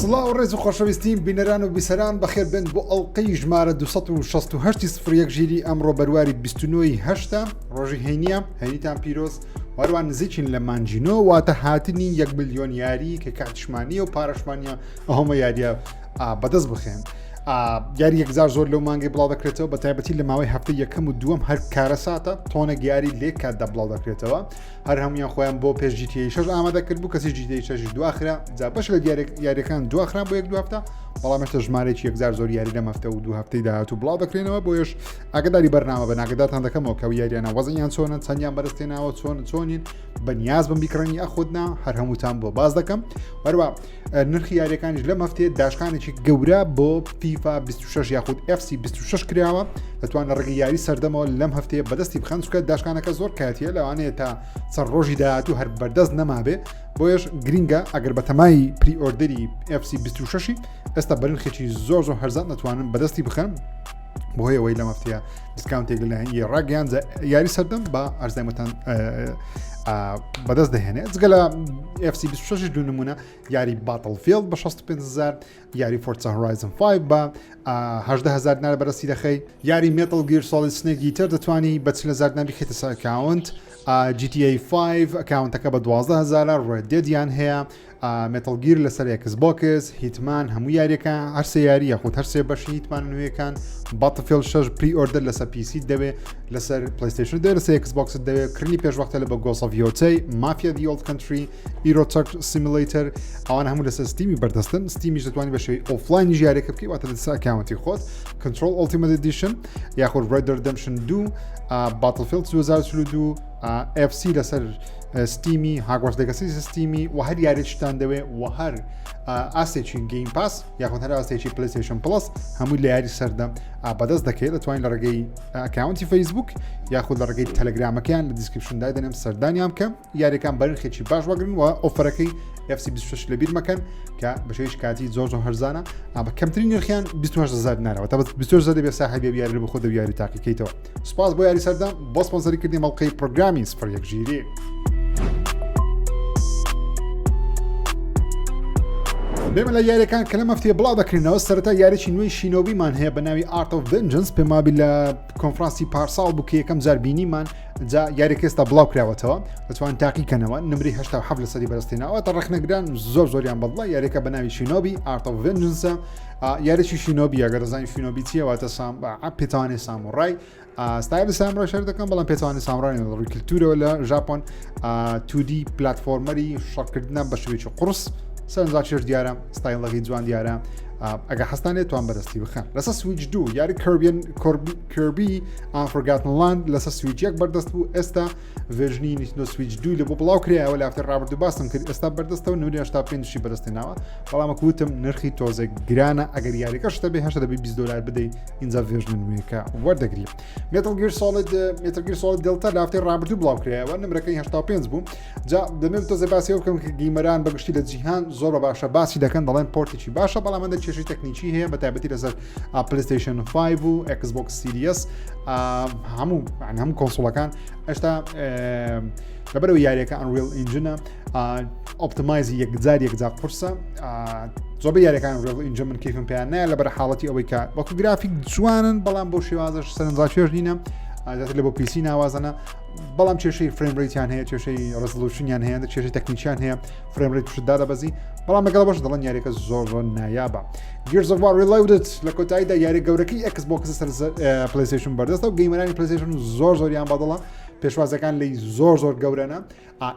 سڵاو ڕێز و خۆشەویستین بینەران و بیسەران بەخێر بن بۆ ئەڵلقەی ژمارە 268 ژیری ئەمڕۆ بەرواری 29 هەشتا ڕۆژی هەینیتان پیرۆز وەروان نزیکین لە مانجینۆ واتە هاتنی 1 ملیۆن یاری کە کاتشمانیە و پارەشمانیە ئەهۆمە یاریە بەدەست بخێن. یاری 1000 زۆر لەو مانگی بڵاو دەکرێتەوە بە تایبەتی لە ماوەی هەفتەی یەکەم و دووەم هەر کارە ساتە تۆنە یاری لێک کاتدا بڵاو دەکرێتەوە هەر هەمویان خۆیان بۆ پێش GTA 6 ئامادە کرد بوو کەسی GTA 6 دواخرا جا بەش لە یاریەکان دواخرا بۆ 1-2 هەفتە بەڵام هێشتا ژمارەیەکی 1000 زۆر یاری لەم هەفتە و 2 هەفتەی داهاتوو بڵاو دەکرێنەوە بۆ یش ئاگداری بەرنامە بە ناگداتان دەکەمەوە کە یاریانە وەزنیان چۆنە چەندیان بەرزتێناوە چۆنین بەنیاز بم بیکڕنی ئەخودنا هەر هەمووتان بۆ باز دەکەم وەروە نرخی یاریەکانیش لەم هەفتەیە داشکانێکی گەورە بۆ FIFA 26 یاخود FC 26 کراوە دەتوانە ڕێگەی یاری سەردەمەوە لەم هەفتەیە بەدەستی بخەن چونکە داشکانەکە زۆر کاتیە لەوانەیە تا چەند ڕۆژی داهاتوو هەر بەردەست نەمابێ بۆیش گرینگە ئەگەر بە تەمای پری ئۆردەری FC 26 ئێستا بەرنخێکی زۆر هەرزان نەتوانن بەدەستی بخەن بۆهۆی ئەوەی لەم هەفتەیە دیسکاونتێک لە ڕاگەیان یاری سەردەم بە ئەرزایمەتان بەدەست دەهێنێت جگە لە FC 26 دوو نمونە یاری باتڵفیلد بە 65,000 یاری فۆرزا هۆرایزن 5 بە 18,000 دینار بەدەستی دەخەی یاری مێتڵ گیر سۆلید سنێک گیتر دەتوانی بە 40,000 دیناری خێتە سەر ئەکاونت GTA 5 ئەکاونتەکە بە 12,000 ڕێدێدیان هەیە مێتڵگیر لەسەر ئێکسبۆکس هیتمان هەموو یاریەکە هەرسێ یاری یاخود هەرسێ بەشی هیتمان نوێیەکان باتڵفیلد 6 پری ئۆردەر لەسەر PC دەوێت لەسەر پلەیستەیشن دەوێت لەسەر ئێکسبۆکس دەوێت کڕنی پێشوەختە لە بە گۆس ئۆف یۆتەی مافیا دی ئۆلد کەنتری ئیرۆ ترک سیمولیتەر ئەوان هەموو لەسەر ستیمی بەردەستن ستیمیش دەتوانانی بە شێوەی ئۆفلاین ژیارێکە بکەی واتە لەسەر ئەکاونتی خۆت کنترۆل ئۆلتیمەت ئیدیشن یاخود ڕێد ریدمشن 2 باتڵفیلد 2022 FC لەسەر ستیمی هاگوارتس لێگەسی ستیمی و هەر یاریشتان دەوێت و هەر ئاسێکی گەیم پاس یاخود هەر ئاسێکی پلەیستەیشن پلس هەمووی لە یاری سەردەم بەدەست دەکەیت دەتوانین لە ڕێگەی ئەکاونتی فەیسبوک یاخود لە ڕێگەی تەلەگرامەکەیان لە دیسکریپشندا دەنێم سەردانیان بکەم یاریەکان بەرنخێکی باش وەگرن و ئۆفەرەکەی FC 26 لەبیر مەکەن کە بەشەیەش کاتی زۆر هەرزانە بە کەمترین نرخیان 28,000 دینارەوە تا 22,000 دەبێت ساحەبی یاری بە خۆ یاری تاقیکەیتەوە سوپاس بۆ یاری سەردەم بۆ سپۆنسەری کردنی مەڵقەی پرۆگرامی 01 ژیری بێمە لە یاریەکان کە لەم هەفتەیە بڵاو دەکرێنەوە سەرەتا یاریی نوێی شینۆبیمان هەیە بە ناوی Art of Vengeance پێمابی لە کۆنفرانسی پارساڵ بوو کە یەکەم جار بینیمان جا یاریەکە ئێستا بڵاو کراوەتەوە دەتوان تاقیکەنەوە نمری 87 لەسەری بەرزتێنەوە تا ڕێکنەگران زۆریان بەدڵە یاریەکە بە ناوی شینۆبی Art of Vengeance یاریی شینۆبی ئەگەر دەزانین شینۆبی چیە واتە پێتوانێ ساموڕای ستایل سامڕای شەر دەکەم بەڵام پێتوانێت سامڕای ڕیکلتورەوە لە ژاپۆن 2D پلاتفۆرمەری شەڕکردنە بە شێوەیەکی قورس سەرنجاچێش دیارە ستایلەکەی جوان دیارە ئەگە هەستانێت توان بەدەستی بخەن لەسەر سویچ 2 یاری کەربی ئافرگاتن لاند لەسەر سویچ 1 بەردەست بوو ئێستا ڤێژنی نیتنۆ سویچ 2 لە بۆ بڵاو کرایەوە لە هەفتەی ڕابردوو باسم کرد ئێستا بەردەستەوە 95 بەدەستێناوە بەڵام وتم نرخی تۆزە گرانە ئەگەر یاریەکە شتە بێ هەشتا دەبێت $20 بدەیت اینجا ڤێژن نوێیەکە وەردەگری مێتڵگیر سۆڵید دڵتا لە هەفتەی ڕابردوو بڵاو کرایەوە نمرەکەی 85 بوو جا دەمێت تۆزە باسی بکەم کە گیمەران بەگشتی لە جیهان زۆر باشە باسی دەکەن دەڵێن پۆرتێکی باشە بەڵام ئەندە کێشەی تەکنیکی هەیە بە تایبەتی لەسەر پلەیستەیشن 5 و ئێکسبۆکس سیریەس هەموو کۆنسۆڵەکان هێشتا لەبەرەوە یاریەکە ئەنریل ئینجنە ئۆپتیمایزی یەکجار قورسە زۆربەی یاریەکان ئەنریل ئینجن من کەیفم پێیان نایە لەبەر حاڵەتی ئەوەی کە وەکو گرافیک جوانن بەڵام بۆ شێوازش سەرنجاچێش نینە لە بۆ پیسی ناوازانە بەڵام کێشەی فریم ڕیتیان هەیە کێشەی ڕزلوشنیان هەیە کێشەی تەکنیکیان هەیە فریم ڕیت شدا دەبەزی بەڵام لەگەڵ بەش دەڵێن یاریەکە زۆر نایابە Gears of War Reloaded لە کۆتاییدا یاری گەورەکەی ئێکسبۆکس سەر پلەیستەیشن بەردەستە و گەیمەرانی پلەیستەیشن زۆریان بەدڵە پێشوازەکان لی زۆر گەورەنە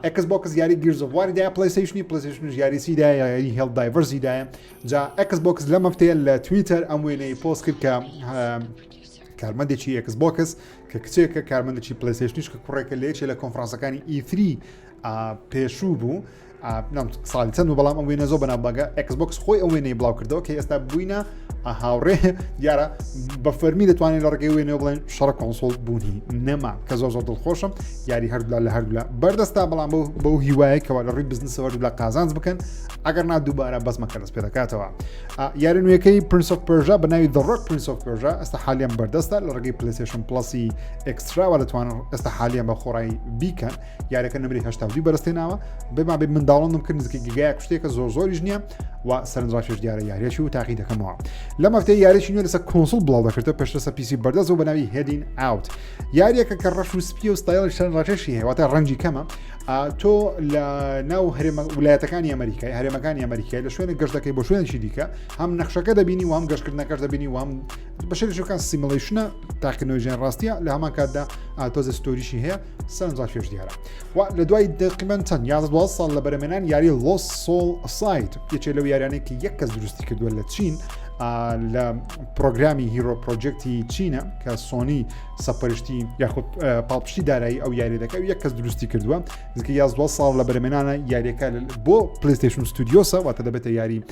ئێکسبۆکس یاری Gears of War دایە پلەیستەیشنیش یاری سیدایە یاری هێڵ دایڤەرزیدایە جا ئێکسبۆکس لەم هەفتەیە لە تویتەر ئەم وێنەی پۆست کرد کە کارمەندێکی ئێکسبۆکس کە کچێکە کارمەندێکی پلەیستەیشنیش کە کوڕێکە لێچێ لە کۆنفرانسەکانی E3 پێشوو بوو ساڵی چەند و بەڵام ئەو وێنە زۆر بەناوبانگە ئێکسبۆکس خۆی ئەو وێنەی بڵاو کردەوە کە ئێستا بووینە هاوڕێ دیارە بە فەرمی دەتوانین لە ڕێگەی وێنەوە بڵێن شەڕە کۆنسۆڵ بوونی نەما کە زۆر زۆر دڵخۆشم یاری هەردوولا لە هەردوولا بەردەستا بەڵام بەو هیوایە کەوا لە ڕووی بزنسەوە هەردوولا قازانج بکەن ئەگەر نا دووبارە بەزمەکە دەست پێ دەکاتەوە یاری نوێیەکەی پرنس ئۆف پێرژا بە ناوی دەڕۆک پرنس ئۆف پێرژا ئێستا حالیان بەردەستە لە ڕێگەی پلەیستەیشن پڵەسی ئێکستراوە دەتوانن ئێستا حالیان بە خۆڕایی بیکەن یاریەکە نمری 82 بەرزتێناوە بێما بێ منداڵەندم کرد نزیکە گیگایەک شتێکە زۆر زۆریش نییە و سەرنجڕاشێش دیارە یاریەکی و تاقی دەکەمەوە لەم هەفتەیە یاریێکی نوێ لەسەر کۆنسۆڵ بڵاو دەکردەوە پێشترسە پیسی بەردەست و بە ناوی هێدین ئاوت یاریەکە کە ڕەش و سپی و ستایڵی سەرنجڕاشێشی هەیە واتە ڕەنجی کەمە تۆ لە ناو ویلایەتەکانی ئەمریکای هەرێمەکانی ئەمریکای لە شوێنە گەشت دەکەی بۆ شوێنێکی دیکە هەم نەخشەکە دەبینی و هەم گەشتکردنەکەش دەبینی و هەم بەشێکەکان سیمولیشنە تاقینەوەی ژیان ڕاستیە لە هەمان کاتدا تۆزە ستۆریشی هەیە سەرنجڕاشێش دیارە و لە دوای دقیقەن چەند 11 ساڵ لە بەرەمێنان یاری لۆس سۆڵ سایت یەکێ لەو یاریانەی کە یەک کەس دروستی کردووە لە چین لە پرۆگرامی هیرۆ پرۆجێکتی چینە کە سۆنی سەپەرشتی یاخود پاڵپشتی دارایی ئەو یاری دەکە و یەک کەس دروستی کردووە نزیکە 11 ساڵ لە بەرەمێنانە یاریەکە بۆ پلەیستەیشن ستودیۆسە واتە دەبێتە یاری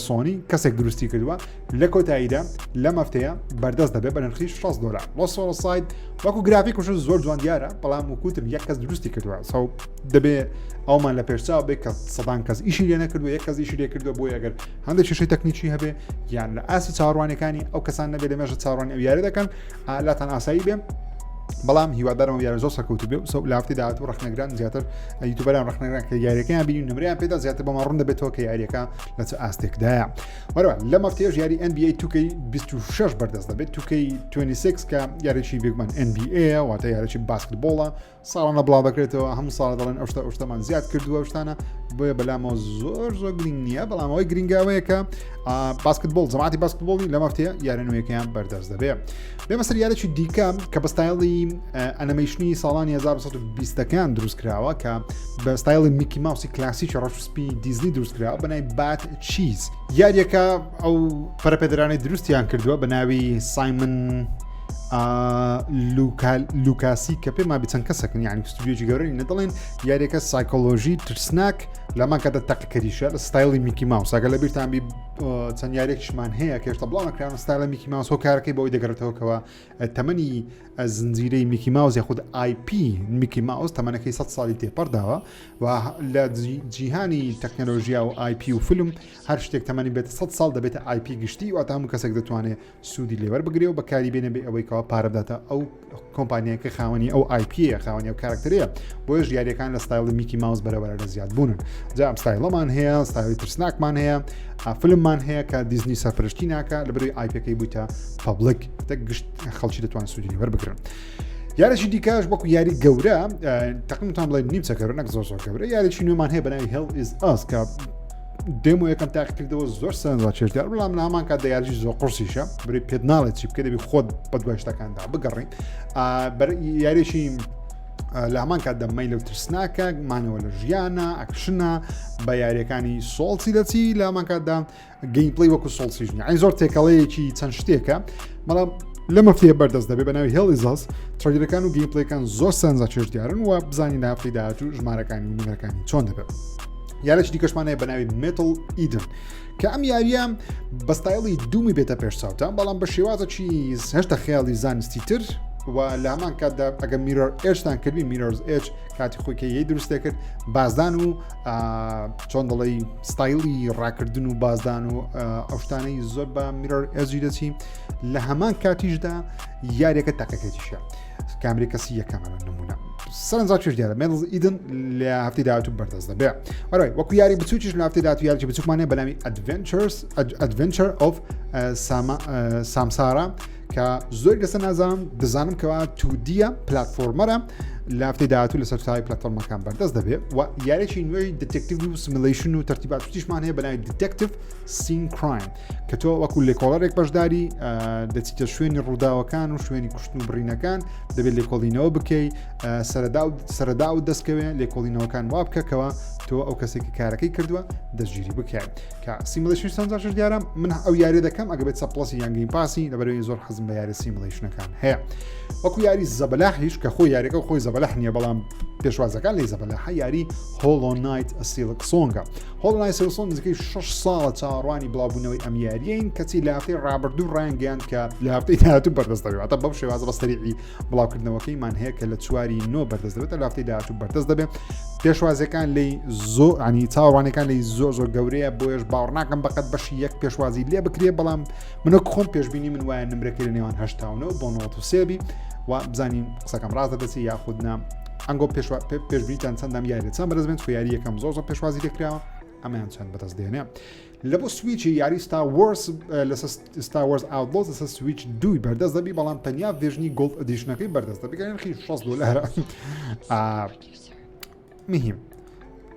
سۆنی کەسێک دروستی کردووە لە کۆتاییدا لەم هەفتەیە بەردەست دەبێت بە نرخی $6 لۆس سۆڵ سایت وەکو گرافیکش زۆر جوان دیارە بەڵام وکوتم یەک کەس دروستی کردووە ساو دەبێت ئەومان لە پێشچاو بێت کە سەدان کەس ئیشی لێ نەکردووە یەک کەس ئیشی لێ کردووە بۆ ئەگەر هەندێک شەشەی تەکنیکی هەبێ یان لە ئاسی چاڕوانەکانی ئەو کەسان نەبێت لە مێژە چاڕوانی ئەو یاری دەکەن لاتان ئاسایی بێ بەڵام هیوادارەوە یاری زۆر سەرکەوتوو بێ و لە هەفتەی داهاتوو ڕەخنەگران زیاتر یوتیوبەران ڕەخنەگران کە یاریەکەیان بینین نمرەیان پێدا زیاتر بەمان ڕوون دەبێتەوە کە یاریەکە لە چ ئاستێکدایە وەرەوە لەم هەفتەیەش یاری NBA 2K26 بەردەست دەبێت 2K26 کە یاریی بێگومان NBA واتە یاریی باسکتبۆڵە ساڵانە بڵاو دەکرێتەوە هەموو ساڵ دەڵێن ئەو شتەمان زیاد کردووە شتانە بۆیە بەلامەوە زۆر گرنگ نییە بەڵام ئەوەی گرنگاوەیە کە باسکتبۆڵ جەماعەتی باسکتبۆڵی لەم هەفتەیە یاری نوێیەکەیان بەردەست دەبێت بێمە سەر یاریی دیکە کە بە ستایڵی ئەنیمەیشنی ساڵانی 1920ەکان دروست کراوە کە بە ستایڵی میکی ماوسی کلاسیکی ڕەشسپی دیزنی دروست کراوە بە ناوی بات چیز یاریەکە ئەو پەرەپێدرانەی دروستیان کردووە بە ناوی سایمن لوکاسی کە پێما بچەند کەسەکەن یعنی ستودیۆی گەورەی نەدەڵێن یاریەکە سایکۆلۆژی ترسناک لەمان کاتە تەقیکەریشە لە ستایلی میکی ماوس ئەگەر لە بیرتان چەند یاریێکیشمان هەیە کە هێشتا بڵاو نەکراون ستایلە میکی ماوس هۆ کارەکەی بەوەی دەگەڕێتەوەکەوە تەمەنی زنجیرەی میکی ماوس یاخود IP میکی ماوس تەمەنەکەی 100 ساڵی تێپەرداوە و لە جیهانی تەکنۆلۆژیا و IP و فیلم هەر شتێک تەمەنی بێت 100 ساڵ دەبێتە IP گشتی واتە هەموو کەسێک دەتوانێت سوودی لێوەر بگرێ و بەکاری بێنە بێ ئەوەی کەوا پارە بداتە ئەو کۆمپانیەکە خاوەنی ئەو IP خاوەنی ئەو کاراکتەرەیە بۆیە یاریەکان لە ستایلی میکی ماوس بەرەبەر لە زیاد بوونن جا ئەم ستایلەمان هەیە ستایلی ترسناکمان هەیە فیلممان هەیە کە دیزنی سەرپەرشتی ناکە لە بەروی آیپەکەی بوویتە پابلیک گشت خەڵکی دەتوان سوودی لێوەر بگرن یاریی دیکەش بۆکو یاری گەورە تقریبا بڵێن نیم چەکەرە نەک زۆر گەورە یاریی نوێمان هەیە بە ناوی هێڵ ئیز ئاس کە دێمو یەکەم تاقیکردەوە زۆر سەرنجڕا چێژدار بەڵام لە هەمان کات یاریی زۆر قورسیشە بڕی پێت ناڵێت چی بکە دەبی خۆت بە دوای شتەکاندا بگەڕین یاریشی لە هەمان کاتدا مەیل و ترسناکە مانەوە لە ژیانە ئەکشنە بە یاریەکانی سۆڵسی دەچی لە هەمان کاتدا گەیمپڵی وەکو سۆڵسیژنی ئەین زۆر تێکەڵەیەکی چەند شتێکە بەڵام لەم هەفتەیە بەردەست دەبێت بە ناوی هێڵ ئیزاس ترەیلەرەکان و گەیمپڵەکان زۆر سەرنجڕا چێژدارن و بزانین لە هەفتەی داهاتوو ژمارەکانی و نمرەکانی چۆن دەبێت یاریی دیکەشمان هەیە بە ناوی مێتڵ ئیدن کە ئەم یاریە بە ستایڵی دوومی بێتە پێشچاوتان بەڵام بە شێوازەکی هێشتا خەیاڵی زانستی تر و لە هەمان کاتدا ئەگە میرۆر ئێشتان کردی میرۆرز ئێچ کاتی خۆیکە یەی دروستە کرد بازدان و چۆن دەڵێ ستایلی ڕاکردن و بازدان و ئەو شتانەی زۆر بە میرۆر ئێجی دەچی لە هەمان کاتیشدا یاریەکە تاقەکەتیشە کامری کەسی یەکەمە نمونە سەرنجڕا چێژ دیارە مێتڵ ئیدن لە هەفتەی داهاتوو بەردەست دەبێت وەرەوەی وەکو یاری بچووکیش لە هەفتەی داهاتوو یاریی بچووکمانەیە بە ناوی ئەدڤێنچەر ئۆف سامسارا کە زۆر لەسەر نازانم دەزانم کەوا تودیە پلاتفۆرمەرە لە هەفتەی داهاتوو لەسەر سای پلاتفۆرمەکان بەردەست دەبێت و یاریی نوێی دتێکتیڤ و سیمولیشن و تەرتیبات شتیشمان هەیە بە ناوی دتێکتیڤ سین کرایم کە تۆ وەکو لێکۆڵەرێک بەشداری دەچیتە شوێنی ڕووداوەکان و شوێنی کوشتن و بڕینەکان دەبێت لێکۆڵینەوە بکەی سەردا و دەستکەوێ لێکۆڵینەوەکان وا بکەکەوە تۆ تۆ ئەو کەسێکی کارەکەی کردووە دەستگیری بکەن کە سیمولیشن سەنجاش دیارە من ئەو یاری دەکەم ئەگە بێت سەپڵسی یان گەیم پاسی لەبەرەوەی زۆر حەزم بە یاری سیمولیشنەکان هەیە وەکو یاری زەبەلاحیش کە خۆی یاریەکە خۆی زەبەلاح نییە بەڵام پێشوازەکان لی زەبەلاح یاری هۆڵۆ نایت سیلکسۆنگە هۆڵۆ نایت سیلکسۆن نزیکەی 6 ساڵە چاوەڕوانی بڵاوبوونەوەی ئەم یاریین کەچی لە هەفتەی ڕابردوو ڕایانگەیان کە لە هەفتەی داهاتوو بەردەست دەبێت واتە بەو شێوازە بە سەریعی بڵاوکردنەوەکەیمان هەیە کە لە 4 نۆ بەردەست دەبێت لە هەفتەی داهاتوو بەردەست دەبێت پێشوازەکان لی زۆر ینی چاوەڕوانەکان لی زۆر گەورەیە بۆیش باوەڕ ناکەم بەقەت بەشی یەک پێشوازی لێ بکرێ بەڵام منە خۆم پێشبینی من وایە نمرەکەی لە نێوان 89 بۆ 93 و بزانین قسەکەم ڕاست دەدەچێت یاخودنا ئەنگۆ پێشبینیتان چەندەم یاری چەند بەدەست بێت یاری یەکەم زۆر پێشوازی دەکراوە ئەمەیان چەند بەدەست دێنێ لە بۆ سویچی یاری ستار وارز لەسەر ستار وارز ئاوتلۆز لەسەر سویچ 2 بەردەست دەبی بەڵام تەنیا ڤێژنی گۆڵد ئەدیشنەکەی بەردەست دەبی کە نرخی 6 دۆلارە مهم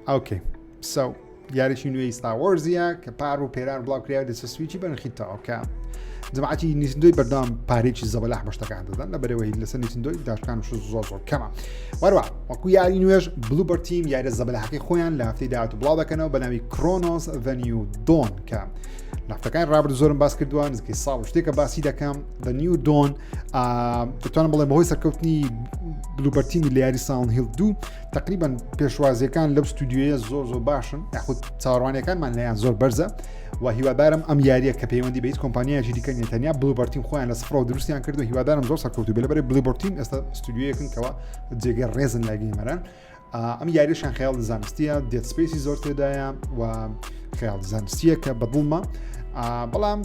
ئۆکێ سو یاریی نوێی ستار وارزیە کە پار و پێران بڵاوکریا لەسەر سویچی بەنرخی تاوکە جەماعەتی نیسندۆی بەردەوام پارێکی زەبەلاح بەشتەکان دەدەن لەبەرەوەی لەسەر نیسندۆی داشکانش زۆر کەمە وەروە وەکو یاری نوێژ بلوبەر تیم یارە زەبەلاحەکەی خۆیان لە هەفتەی داهاتوو بڵاو دەکەنەوە بە ناوی کرۆنۆس the new dawn کە نافتەکان ڕابرد زۆرم باس کردووە نزیکەی ساڵ شتێکە باسی دەکەم the new dawn دەتوانم بڵێم بەهۆی سەرکەوتنی بلوبەر تیمی لە یاری ساڵن هیل 2 تقریبا پێشوازیەکان لەو ستودیۆیە زۆر باشن یاخود چاوەڕوانیەکانمان لەیان زۆر بەرزە و هیوادارم ئەم یاریە کە پەیوەندی بە هیچ کۆمپانیایەکی دیکە نیە تەنیا بلوبەر تیم خۆیان لە سفرەوە دروستیان کردو هیوادارم زۆر سەرکەوتوو بێ لەبەرەوەی بلوبەر تیم ئێستا ستودیۆیەکن کەەوە جێگەی ڕێزن لای گەیمەران ئەم یاریشان خەیاڵ زانستیە دێت سپیسی زۆر تێدایە و خەیاڵ زانستیە کە بەدڵمە بەڵام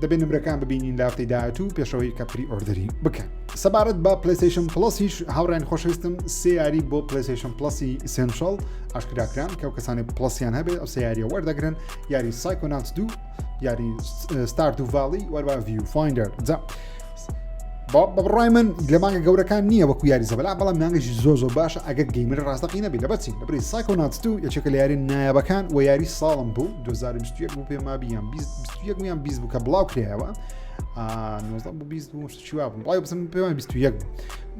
دەبێت نمرەکان ببینین لە هەفتەی داهاتوو پێشەوەی کە پری ئۆردەری بکەن سەبارەت بە پلەیستەیشن پلەسیش هاوڕێن خۆشەویستم سێ یاری بۆ پلەیستەیشن پلەسی ئیسێنشەڵ ئاشکراکران کە ئەو کەسانی پلەسیان هەبێت ئەو سێ یاریە وەردەگرن یاری سایکۆناتس 2 یاری ستاردو ڤاڵی وەروە ڤیو فایندەر بەڕای من لە مانگە گەورەکان نییە وەکو یاری زەبەلا بەڵام مانگەشی زۆر باشە ئەگەر گەیمر ڕاستەقی نەبێت لەبەرچی لەبەری سایکۆناتس 2 یەکێکە لە یاری نایابەکان و یاری ساڵم بوو 2021 بوو پێما بیان 21 یان 20 بوو کە بڵاو کرایەوە 19 بوو 20 بوو چیوا بوو بڵای بسم پێوان 21 بوو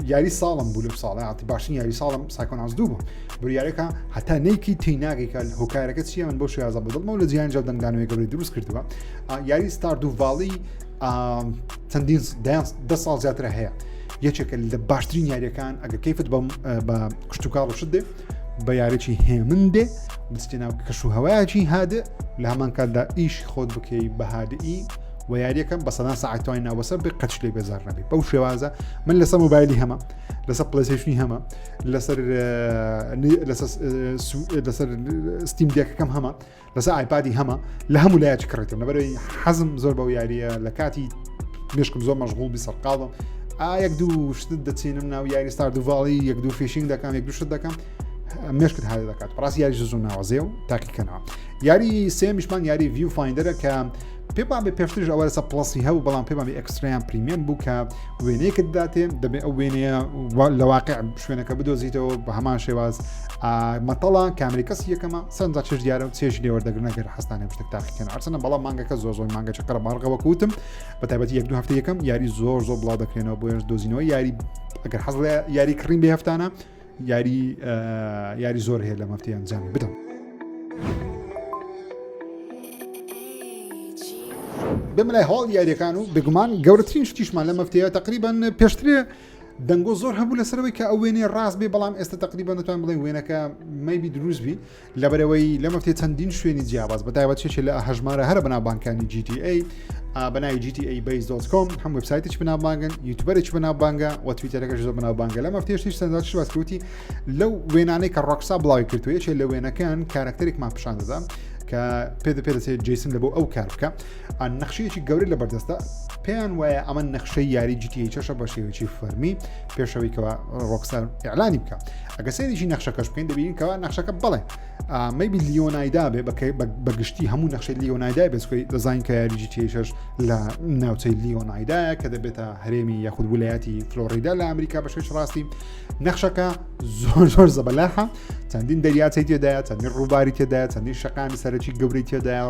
یاری ساڵم بوو لەو ساڵە هاتی باشین یاری ساڵم سایکۆناتس 2 بوو بڕیارەکە هەتا نەیکی تێناگەی کە هۆکارەکە چیە من بۆ شێوازە بەدڵمەوە لە جیهان جەو دەنگدانەوەی گەورەی دروست کردووە یاری ستاردو ڤاڵی چەندین 10 ساڵ زیاتر هەیە یەکێکە لە باشترین یاریەکان ئەگە کەیفت بە کشتتوکاڵشت دێ بە یارێکی هێمندێ بستێ ناو کەشوهەوایەکی هادە لە هەمان کاتدا ئیش خۆت بکەی بە هادئی و یاریەکەم بە سەدان ساعتوانی ناوەسەر بێ قەچ لێ بێزار نەبێت بەو شێوازە من لەسەر مۆبایلی هەمە لەسەر پلەیستەیشنی هەمە لەسەر ستیم دێکەکەم هەمە لەسەر ئایپادی هەمە لە هەموو لایەکی کڕێتم لەبەرەوەی حەزم زۆر بەو یاریە لە کاتی مێشکم زۆر مەشغوڵ بی سەرقاڵم یەک دوو شت دەچێنم ناو یاری ستاردو ڤاڵی یەک دوو فێشینگ دەکەم یەک دوو شت دەکەم مێشکت هادە دەکات ڕاستی یاریش زۆر ناوازێ و تاقیکەنەوە یاری سێمیشمان یاری ڤیو فایندەرە کە پێمان بێ پێشترش ئەوە لەسەر پلەسی هەبوو بەڵام پێمان بێ ئەکسترایان پریمیەم بوو کە وێنەیەکت داتێ دەبێت ئەو وێنەیە لە واقع شوێنەکە بدۆزیتەوە بە هەمان شێواز مەتەڵە کامری کەسی یەکەمە سەرنجا چێژ دیارە و چێژ لێوەردەگرن نەگەر هەستانێ شتێک تاقیکەن ئەرچەنە بەڵام مانگەکە زۆر مانگەچە قەرە بارغەوە کوتم بە تایبەتی یەک دوو هەفتە یەکەم یاری زۆر بڵاو دەکرێنەوە بۆیش دۆزینەوە یاری ئەگەر حەز لە یاری کڕین بێ هەفتانە یاری زۆر هەیە لە هەفتەیە ئەنجامی بدەم بملای هەواڵ یاریەکان و بگومان گەورەترین شتیشمان لە هەفتەیە تقریبا پێشترێ دەنگۆ زۆر هەبوو لەسەرەوەی کە ئەو وێنەی ڕاست بێ بەڵام ئێستا تقریبا دەتوان بڵێن وێنەکە مەیبی دروست بی لەبەرەوەی لەم هەفتەیە چەندین شوێنی جیاواز بەتایبەت چێکی لە هەژمارە هەرە بەناوبانگەکانی GTA بەناوی GTA-base.com هەم وێبسایتێکی بەناوبانگن یوتیوبەرێکی بەناوبانگە و تویتەرەکەش زۆر بەناوبانگە لەم هەفتەیەشتیش سەرنجامیش باسکەوتی لەو وێنانەی کە ڕۆکسا بڵاوی کردووە یەکێک لە وێنەکان کارکتەرێکمان پیشان دەدا کە پێدەچێت جیسن لە بۆ ئەو کار بکە نەخشەیەکی گەورەی لە بەردەستە پێیان وایە ئەمە نەخشەی یاری GTA بە شێوەیەکی فەرمی پێشەوەیکەوە ڕۆکسار ئیعلانی بکە ئەگە سەیریشی نەخشەکەش بکەین دەبینین کەەوە نەخشەکە بڵێ مەیبی لیۆنایدا بێ بەگشتی هەموو نەخشەی لیۆنایدای بێسکۆی دەزانین کە یاری GTA لە ناوچەی لیۆنایدایە کە دەبێتە هەرێمی یاخود ویلایەتی فلۆریدا لە ئەمریکا بە شێوەی ڕاستی نەخشەکە زۆر زەبەلاحە چەندین دەریاچەی تێدایە چەندین ڕووباری تێدایە چەندین شەقامی سەرەکی گەورەی تێدایە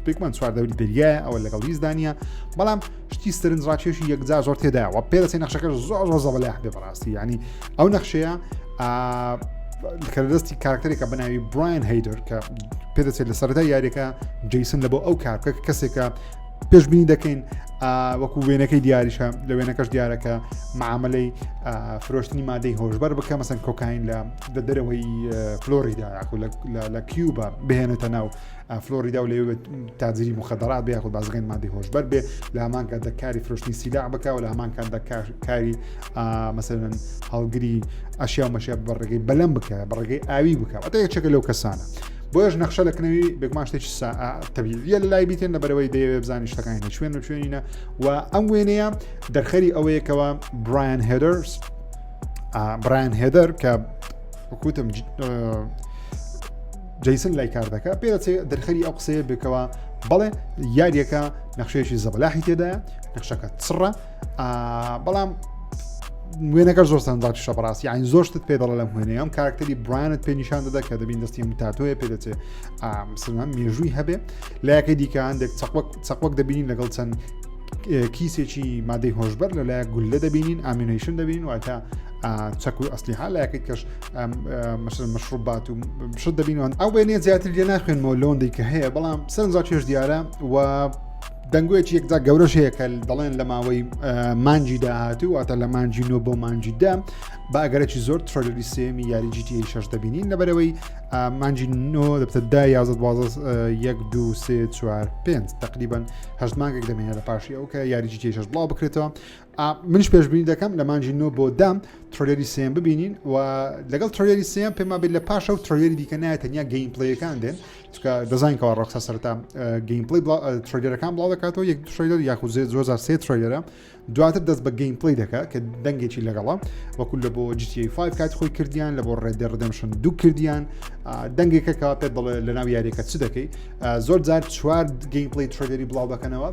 پێکمان چواردەوری دەریایە ئەوە لەگەڵ هیچدانە بەڵام شتی سەرنجڕاکێشی یەکجار زۆر تێدایە و پێدەچێت نەخشەکە زۆر زەبەلاح بێ بەڕاستی یعنی ئەو نەخشەیە کەدەستی کاراکتەرێکە بەناوی براین هەیدەر کە پێدەچێت لە سەرەتا یاریەکە جەیسن لە بۆ ئەو کارکە کەسێکە پێشبینی دەکەین وەکو وێنەکەی دیاریشە لە وێنەکەش دیارەکە معاملەی فرۆشتنی مادەی هۆشبەر بکە مەسەن کۆکاین لە دەرەوەی فلۆریدا لە کیوبا بهێنێتە ناو فلۆریدا و لێوێت تاجری مخدرات بێ یاخود بازرگانی مادەی هۆشبەر بێ لە هەمان کاتدا کاری فرۆشتنی سیلاح بکە و لە هەمان کاتدا کاری مەسەلەن هەڵگری ئەشیا و مەشیا بەڕێگەی بەلەم بکە بەڕێگەی ئاوی بکە ئەتە یەکێکە لەو کەسانە بۆیش نەخشە لەکنەوی بێگومان شتێکی تەبیعیە لە لای بیتێن لەبەرەوەی دەیەوێت بزانانی شتەکانی لە شوێن و شوێنینە و ئەم وێنەیە دەرخەری ئەوەیەکەوە براین هێدەر کە وەکوتم جەیسن لای کار دەکە پێ دەچێت دەرخەری ئەو قسەیە بکەوە بەڵێ یاریەکە نەخشەیەکی زەبەلاحی تێدایە نەخشەکە چڕە بەڵام وێنەکە زۆر سەنداتی شەڕاستی یانی زۆر شتت پێ دەڵە لەم وێنەیە ئەم کاراکتەری برایانت پێ نیشان دەدا کە دەبین دەستی متاتۆیە پێ دەچێت مسلمان مێژووی هەبێ لایەکەی دیکە هەندێک چەقوەک دەبینین لەگەڵ چەند کیسێکی مادەی هۆشبەر لەلایە گولە دەبینین ئامینیشن دەبین واتە چەک و ئەسلیحا لایەکەی کەش مەشروبات و شت دەبینەوە ئەو وێنەیە زیاتر لێ ناخوێنمەوە لۆندەی کە هەیە بەڵام سەرنجا چێش دیارە و دەنگوێکی یەکجا گەورەش هەیە کە دەڵێن لە ماوەی مانجی داهاتوو واتە لە مانجی نۆ بۆ مانجی دا بە ئەگەرێکی زۆر ترەیلەری سێیەمی یاری GTA 6 دەبینین لەبەرەوەی مانجی نۆ دەبتە 10 11 12 1 2 3 4 5 تقریبا 8 مانگێک دەمێنێت لە پاشی ئەو کە یاری GTA 6 بڵاو بکرێتەوە منش پێشبینی دەکەم لە مانجی نۆ بۆ دام ترەیلەری سێیەم ببینین و لەگەڵ ترەیلەری سێیەم پێما بێت لە پاشە و ترەیلەری دیکە نایە تەنیا گەیم پلەیەکان دێن چکە دەزانکەوە ڕۆکسە سەرتا گەیم پلەی ترەیلەرەکان بڵاو دەکاتەوە یەک ترەیلەر یاخود 2003 ترەیلەرە دواتر دەست بە گەیم پلەی دەکات کە دەنگێکی لەگەڵە وەکو لە بۆ GTA 5 کاتی خۆی کردیان لە بۆ Red Dead Redemption 2 کردیان دەنگێکە کە پێت بڵێ لە ناو یاریەکە چ دەکەی زۆر جار 4 گەیم پلەی ترەیلەری بڵاو دەکەنەوە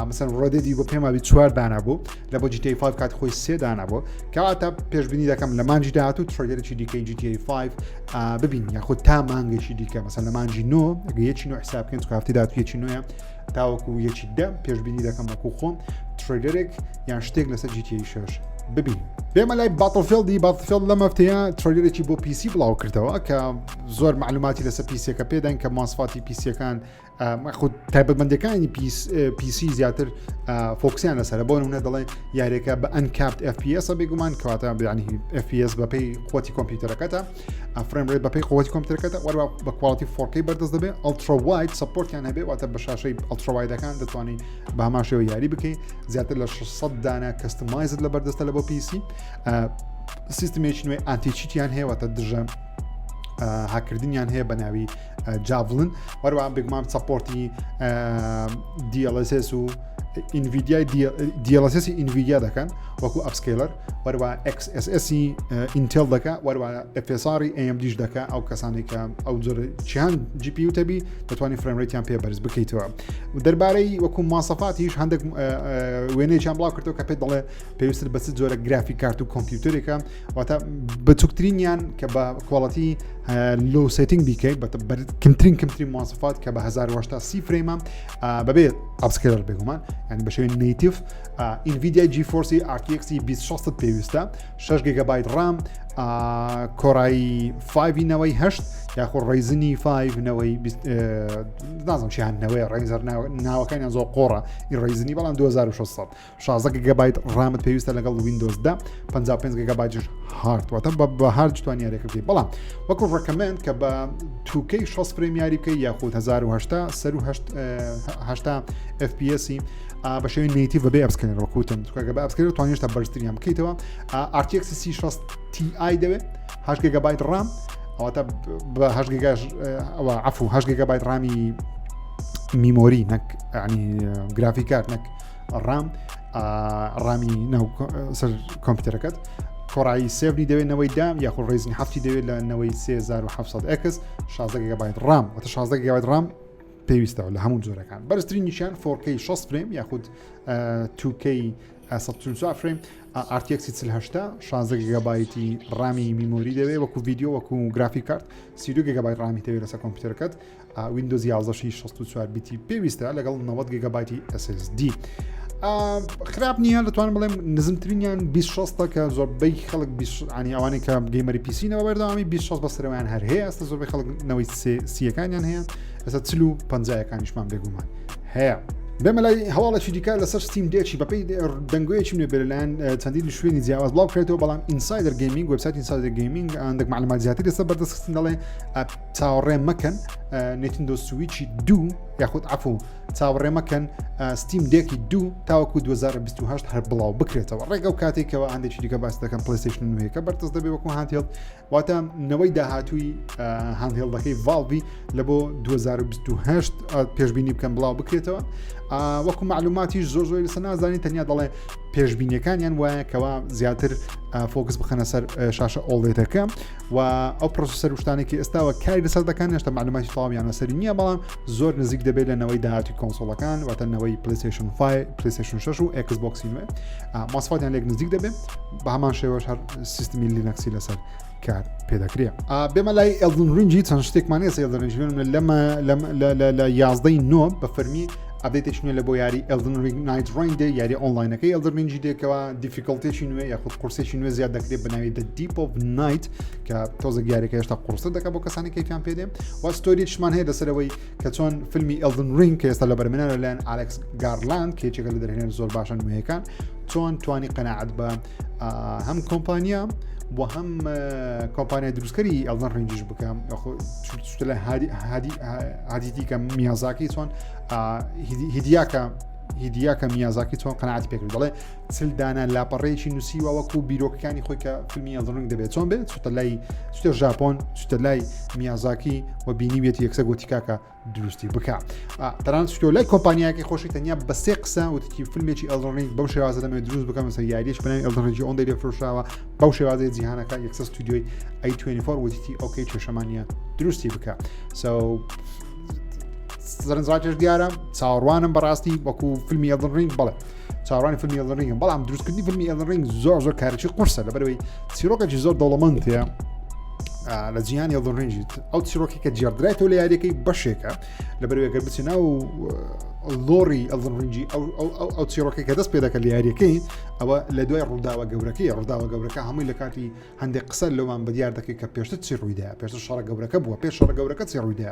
مثلا ڕۆدێدی بۆ پێما بی 4 دانا بوو لە بۆ GTA 5 کاتی خۆی 3 دانا بوو کەواتە پێشبینی دەکەم لە مانجی داهاتوو ترەیلەرێکی دیکەی GTA 5 ببین یاخود تا مانگێکی دیکە مثلا لە مانجی نۆ ئەگە یەکی نۆ حساب بکەین چکە هەفتەی داهاتوو یەکی نۆیە تاوەکو یەکی دە پێشبینی دەکەم وەکو خۆم ترەیلەرێک یان شتێک لەسەر GTA 6 ببین بێمە لای باتڵفیلدی لەم هەفتەیە ترەیلەرێکی بۆ PC بڵاو کردەوە کە زۆر معلوماتی لەسەر پیسەکە پێدەن کە ماسفاتی پیسەکان خود تایبەتمەندەکانی PC زیاتر فۆکسیان لەسەر بۆ نمونە دەڵێ یاریەکە بە ئەنکاپت FPS بێگومان کەواتە ینی FPS بەپێی خۆتی کۆمپیوتەرەکەتە فریم ڕێت بەپێی خۆتی کۆمپیوتەرەکەتە وەرە بە کواڵیتی 4K بەردەست دەبێت ئەلترا واید سپۆرتیان هەبێت واتە بە شاشەی ئەلترا وایدەکان دەتوانین بە هەمان شێوە یاری بکەین زیاتر لە 600 دانە کەستمایزت لە بەردەستە لە بۆ PC سیستمێکی نوێی ئانتیچیتیان هەیە واتە دژە هاکردنیان هەیە بە ناوی جاڤلن وەروە بێگومان سەپۆرتی DLSS و DLSS NVIDIA دەکەن وەکو ئەپسکیلەر وەروە XSSی ئینتێل دەکە وەروە FSRی AMDش دەکە ئەو کەسانی کە ئەو جۆرە چیان GPU تەبی دەتوانانی فرێمڕێتیان پێ بەرز بکەیتەوە دەربارەی وەکو ماسەفاتیش هەندێک وێنەیەکیان بڵاو کردەوە کە پێت دەڵێ پێویست بە چ جۆرە گرافیک کارت و کۆمپیوتەرێکە واتە بچووکترینیان کە بە کواڵەتی لۆ سێتینگ بیکەیت کمترین ماسەفات کە بە 1080 فرێمە بەبێت ئەپسکیلەر بێگومان ینی بە شێوەی نیتیڤ NVIDIA GeForce RTX 2060 پێویستە 6 GB RAM کۆڕایی 5 8 یاخۆ ڕێزنی 5 نازم چیانەوەی ڕێزەر ناوەکانیان زۆر قۆڕە ڕێزنی بەڵام 2600 16 GB ڕامت پێویستە لەگەڵ Windows 10 55 GB هاردواتە بە هارد توانی یاریەکە بکەیت بەڵام وەکو ڕکەمەند کە بە 2K 6 فرێم یاری بکەیت یاخود 1080 FPS بە شێوەی نیتیڤ بەبێ ئەپسکیلەر وەکوتم چکە بە ئەپسکیلەر توانێت بەرزتریان بکەیتەوە RTX 3060 Ti دەوێت 8 GB ڕام ئەواتە بە 8 GB ڕامی میمۆری نەک ینی گرافیکات نەک ڕامی ناو سەر کۆمپیوتەرەکەت کۆڕایی سێڤنی دەوێت نەوەی دام یاخۆ ڕێزنی هەفتی دەوێت لە نەوەی 3700X 16 GB ڕام واتە 16 GB ڕام پێویستەوە لە هەموو جۆرەکان بەرزترینیشیان 4K 6 فرێم یاخود 2K 144 فرێم RTX 16 GB ڕامی میمۆری دەوێت وەکو ڤیدیۆ وەکو گرافیک کارت 32 GB ڕامی دەوێت لەسەر کۆمپیوتەرەکەت Windows 11 64 بیتی پێویستە لەگەڵ 90 GB SSD خراپ نییە دەتوانم بڵێم نزمترینیان 26 کە زۆربەی خەڵک ینی ئەوانەی کە گەیمەری پیسینەوە بەردەوامی 26 بەسەرەوەیان هەر هەیە ئەستا زۆربەی خەڵک 90 هەیە ئەستا 50 بێگومان هەیە. بێمە لای هەواڵێکی دیکە لەسەر ستیم دێکی بەپەی دەنگۆیەکی نوێ بەلایەن چەندی شوێنی جیاواز بڵاو بکرێتەوە بەڵام ئینسایدەر گەیمینگ وێبسایت ئینسایدەر گەیمینگ ئەندێک معلومات زیاتر لەسەر بەردەستخستن دەڵێ چاوەڕێ مەکەن نێتیندۆ سویچی 2 یاخود عفو چاوەڕێ مەکەن ستیم دێکی 2 تاوەکو 2028 هەر بڵاو بکرێتەوە ڕێگە و کاتێکەوە هەندێکی دیکە باس دەکەن پلەیستەیشن نوێیەکە بەردەست دەبێ وەکو هاندهێڵد واتە نەوەی داهاتووی هاندهێڵدەکەی ڤالڤی لە بۆ 2028 پێشبینی بکەن بڵاو بکرێتەوە. وەکو معلوماتیش زۆر لەسەر نازانی تەنیا دەڵێ پێشبینیەکانیان وایە کەوا زیاتر فۆکس بخەنە سەر شاشە ئۆڵێتەکە و ئەو پرۆسەسەر شتانێکی ئێستاوە کاری لەسەر دەکەن هێشتا معلوماتی تەواویان لەسەری نییە بەڵام زۆر نزیک دەبێت لە نەوەی داهاتی کۆنسۆڵەکان واتە نەوەی پلەیستەیشن 5 پلەیستەیشن 6 و ئێکسبۆکسی نوێ ماسفاتیان لێک نزیک دەبێت بە هەمان شێوەش هەر سیستمی لینەکسی لەسەر کار پێدەکرێ. بێمە لای ئەلدن ڕینجی چەند شتێکمان هەیە ئەلدن ڕینج لە 11 بە فەرمی ئەپدێتێکی نوێ لە بۆ یاری ئەلدن ڕینگ نایت ڕینگ یاری ئۆنلاینەکەی ئەلدن ڕینجی دێکەوە دیفیکڵتێکی نوێ یاخود قورسێکی نوێ زیاد دەکرێت بە ناوی The Deep of Night کە تۆزە یاریەکە هێشتا قورسە دەکات بۆ کەسانی کەیفیان پێدێم و ستۆریشمان هەیە لەسەرەوەی کە چۆن فیلمی ئەلدن ڕینگ کە ئێستا لە بەرمێنەرە لایەن ئالێکس گارلاند کە یەکێکە لە دەرهێنەر زۆر باشە نوێیەکان چۆن توانی قەناعەت بە هەم کۆمپانیا بۆ هەم کۆمپانیای دروستکەری ئەلدن ڕینجیش بکەم شتە لە هادیتی کە میازاکی چۆن هیدیاکە میازاکی چۆن قەناعەتی پێکرد دەڵێ چلدانە لاپەڕەیەکی نووسیوە وەکو بیرۆکەکانی خۆی کە فیلمی ئەلدن ڕینگ دەبێت چۆن بێت چوتە لای شتە ژاپۆن چوتە لای میازاکی و بینیوێتی یەکسە گۆتیکاکە دروستی بکە تەنانەت شتۆ لای کۆمپانیاکی خۆشی تەنیا بە 3 قسە وتی فیلمێکی ئەلدن ڕینگ بەو شێوازە دەمێت دروست بکەم مەسەر یاریش بەناوی ئەلدن ڕینجی ئۆندەی لێفرۆشراوە بەو شێوازەیە جیهانەکە یەکسە ستودیۆی A24 وتی ئۆکەی کێشەمانیە دروستی بکە سەرنجڕاکێش دیارە چاوەڕوانم بەڕاستی وەکو فیلمی ئەلدن ڕینگ بەڵێ چاوەڕوانی فیلمی ئەلدن ڕینگم بەڵام دروستکردنی فیلمی ئەلدن ڕینگ زۆر کارێکی قورسە لەبەرەوەی چیرۆکێکی زۆر دەوڵەمەند هەیە لە جیهانی ئەلدن ڕینجیت ئەو چیرۆکی کە جێڕدرایەوە لە یاریەکەی بەشێکە لەبەرەوەی گەر بچینە و لۆری ئەلدن ڕینجی ئەو چیرۆکی کە دەست پێ دەکەن لە یاریەکەی ئەوە لە دوای ڕووداوە گەورەکە هەمووی لە کاتی هەندێک قسە لەوان بەدیار دەکەی کە پێشتر چی ڕوویدا پێشتر شەڕە گەورەکە بووە پێش شەڕە گەورەکە چی ڕوویدا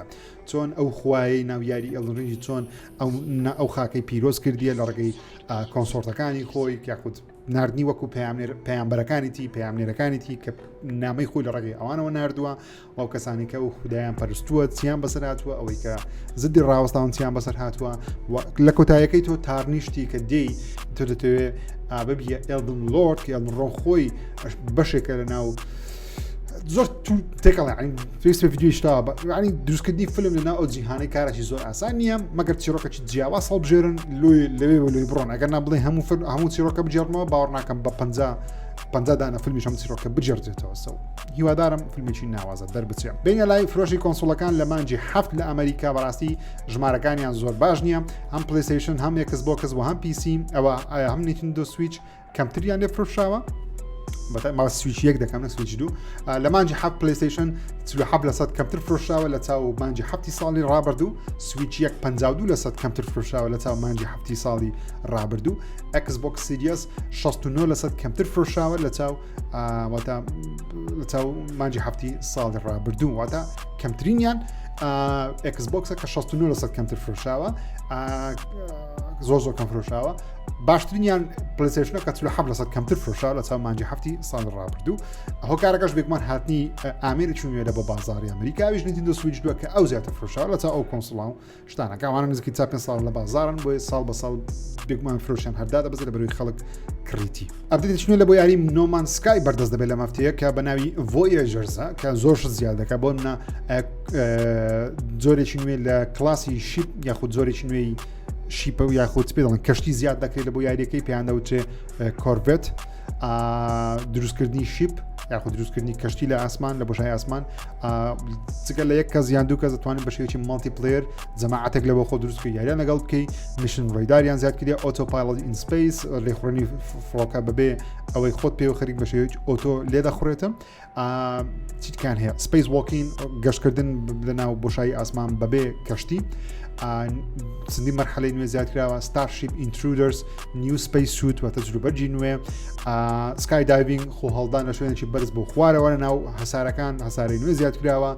چۆن ئەو خوایەی ناو یاری ئەلدن ڕینجی چۆن ئەو خاکەی پیرۆز کردیە لە ڕێگەی کۆنسۆرتەکانی خۆی یاخود نردنی وەکو پەیامبەرەکانی پەیامنێرەکانی کە نامەی خۆی لە ڕێگەی ئەوانەوە نردووە ئەو کەسانی کە و خوددایان پەرستووە چیان بەسەر هاتووە ئەوەی کە زدی ڕاوەستاون چیان بەسەر هاتووە لە کۆتاییەکەی تۆ تارنیشتی کە دێی تۆ دەتەوێت ببیە ئەلدن لۆرد کە ئەلدن ڕۆن خۆی بەشێکە لە ناو زۆر تێکەڵێ فێس ڤیدیۆیشتا ینی دروستکردنی فیلم لە ناو ئەو جیهانەی کارێکی زۆر ئاسان نییە مەگەر چیرۆکێکی جیاواز هەڵبژێرن لەوێ بڕۆن ئەگەر نابڵێ هەموو چیرۆکە بجێڕنەوە باوەڕ ناکەم بە 50 دانە فیلمیش هەموو چیرۆکە بجێڕێتەوە سەو هیوادارم فیلمێکی ناوازە دەربچێت بینە لای فرۆشی کۆنسۆڵەکان لە مانجی 7 لە ئەمریکا بەڕاستی ژمارەکانیان زۆر باش نییە هەم پلەیستەیشن هەم ئێکسبۆکس و هەم پیسی ئەوە هەم نینتندۆ سویچ کەمتریان لێ فرۆشراوە ما سویچ یەک دەکەم سویچ 2 لە مانجی 7 پلەیستەیشن 37% کەمتر فرۆشراوە لە چاو مانجی 7 ساڵی ڕابردوو سویچ 52% کەمتر فرۆشراوە لە چاو مانجی 7 ساڵی ڕابردوو ئەکسبۆکس سیریەس 69% کەمتر فرۆشراوە لە چاو مانجی 7 ساڵی ڕابردوو واتە کەمترینیان ئەکسبۆکسە کە 69% کەمتر فرۆشراوە زۆر کەم فرۆشراوە باشترینیان پلەیستەیشنە کە 47% کەمتر فرۆشراوە لە چاو مانجی 7 ساڵی ڕابردوو هۆکارەکەش بێگومان هاتنی ئامێرێکی نوێ لە بۆ بازاڕی ئەمریکاویش نینتندۆ سویچ 2 کە ئەو زیاتر فرۆشراوە لە چاو ئەو کۆنسۆڵە و شتانە کەوانە نزیکی 5 ساڵ لە بازارن بۆیە ساڵ بە ساڵ بێگومان فرۆشیان هەردا دەبەزێت لە بەروی خەڵک کڕیتی ئەپدێتێکی نوێ لە بۆ یاری نۆمان سکای بەردەست دەبێت لە هەفتەیە کە بە ناوی ڤۆیەژەرزە کە زۆرش زیاد دەکات بۆ منە زۆرێکی نوێ لە کلاسی شیپ یاخود زۆرێکی نوێی شیپە و یاخود پێ دەڵێن کەشتی زیاد دەکرێت لە بۆ یاریەکەی پێیان دەوترێت کۆرڤێت دروستکردنی شیپ یاخود دروستکردنی کەشتی لە ئاسمان لە بۆشای ئاسمان جگە لە یەک کەس یان دوو کەس دەتوانین بە شێوەیەکی مالتی پلەیر جەماعەتێک لەوە خۆ دروستکرد یاریان لەگەڵ بکەی میشن ڕێداریان زیاد کردی ئۆتۆپایلۆت ئین سپیس لێخوڕنی فڕۆکە بەبێ ئەوەی خۆت پێوە خەریک بە شێوەیەکی ئۆتۆ لێ دەخورێتە چیتکان هەیە سپیس واکین گەشتکردن لەناو بۆشایی ئاسمان بەبێ کەشتی چەندی مەرحەلەی نوێ زیاد کراوە ستارشیپ ئینترودرز نیو سپیس سووت وە تەجروبەرجی نوێ سکای دایڤینگ خۆ هەڵدان لە شوێنێکی بەرز بۆ خوارەوە لە ناو هەسارەکان هەساری نوێ زیاد کراوە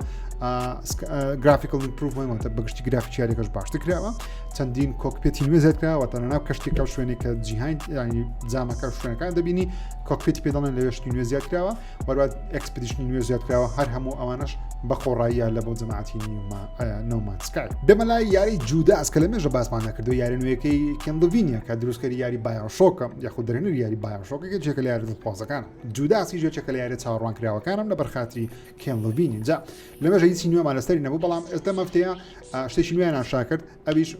گرافیکل ئیمپروڤمنت بەگشتی گرافیکی یاریەکەش باشتر کراوە چەندین کۆکپێتی نوێ زیاد کراوە تەناناو کەشتێکە شوێنێک کە جیهان ینی جامەکە شوێنەکان دەبینی کۆکپێتی پێ دەڵێن لە وێشتی نوێ زیاد کراوە وەروە ئەکسپدیشنی نوێ زیاد کراوە هەر هەموو ئەوانش بە خۆڕاییە لە بۆ جەماعەتی نۆمان سکای دەمەلای یاری جوداس کە لە مێژە باسمان نەکردو یاری نوێیەکەی کێندڤینیە کە دروستکەری یاری بایۆشۆکە یاخود دەرێنەر یاری بایۆشۆکێکە جێکە لە یاری دڵخوازەکان جوداسی ژێچێکە لە یاری چاوەڕوان کراوەکانم لە بەرخاتری کێندڤینی جا لە مێژە هیچی نوێمان لەسەری نەبوو بەڵام ئێستا هەفتەیە شتێکی نوێیان شاکرد ئەویش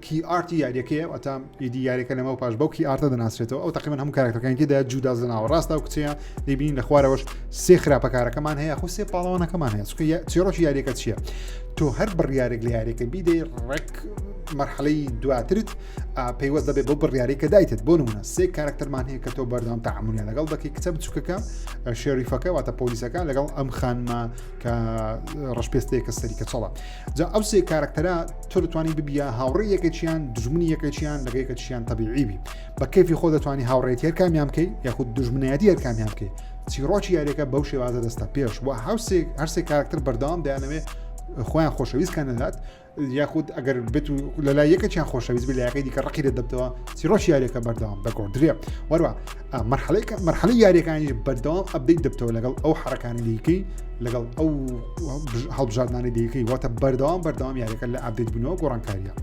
کی ئارتی یاریەکەیە ئەتا ئیدی یاریەکە لەمە پاش بەو کی ئارتە دەناسرێتەوە ئەو تقریبا هەموو کارکتەرەکانی تێدا جوداز لەناوە ڕاستە و کچەیە دەبینین لە خوارەوەش سێ خراپەکارەکەمان هەیە خو سێ پاڵەوانەکەمان هەیە چونکە چێڕۆکی یاریەکە چییە تۆ هەر بڕیارێک لە یاریەکە بیدەی ڕێک مرحلەی دواترت پێیوەست دەبێت بۆ بڕیارێکە دایتت بۆ نمونە سێ کارکتەرمان هەیە کە تۆ بەردەوام تەعاملیان لەگەڵ دەکەی کچە بچووکەکە شێریفەکە واتە پۆلیسەکە لەگەڵ ئەم خانمە کە ڕەشپێستەیەکە سەریکە چڵە جا ئەو سێ کارکتەرە تۆ دەتوانی ببیە هاوڕێی یەکێکیان دژمنی یەکێکیان لەگەیەکەیان تەبیعیبی بە کەیفی خۆ دەتوانی هاوڕێتی هەر کامیان بکەی یاخود دژمنایەتی هەر کامیان بکەی چیرۆکی یاریەکە بەو شێوازە دەستە پێش وە هەر سێ کارکتەر بەردەوام دەیانەوێت خۆیان خۆشەویستکان لەلات یاخود ئەگەر بێت و لەلای یەکەیان خۆشەویست بێت لە یاکەی دیکە ڕقی دەبتەوە چیرۆکی یاریەکە بەردەوام بەگۆدرێ وەروە مەرحەلەی یاریەکانی بەردەوام ئەبدەیت دەبتەوە لەگەڵ ئەو حرەکانی دیکەی لەگەڵ ئەو هەڵبژاردنانی دیکەی واتە بەردەوام یاریەکە لە ئابدێت بوونەوە گۆڕانکاریە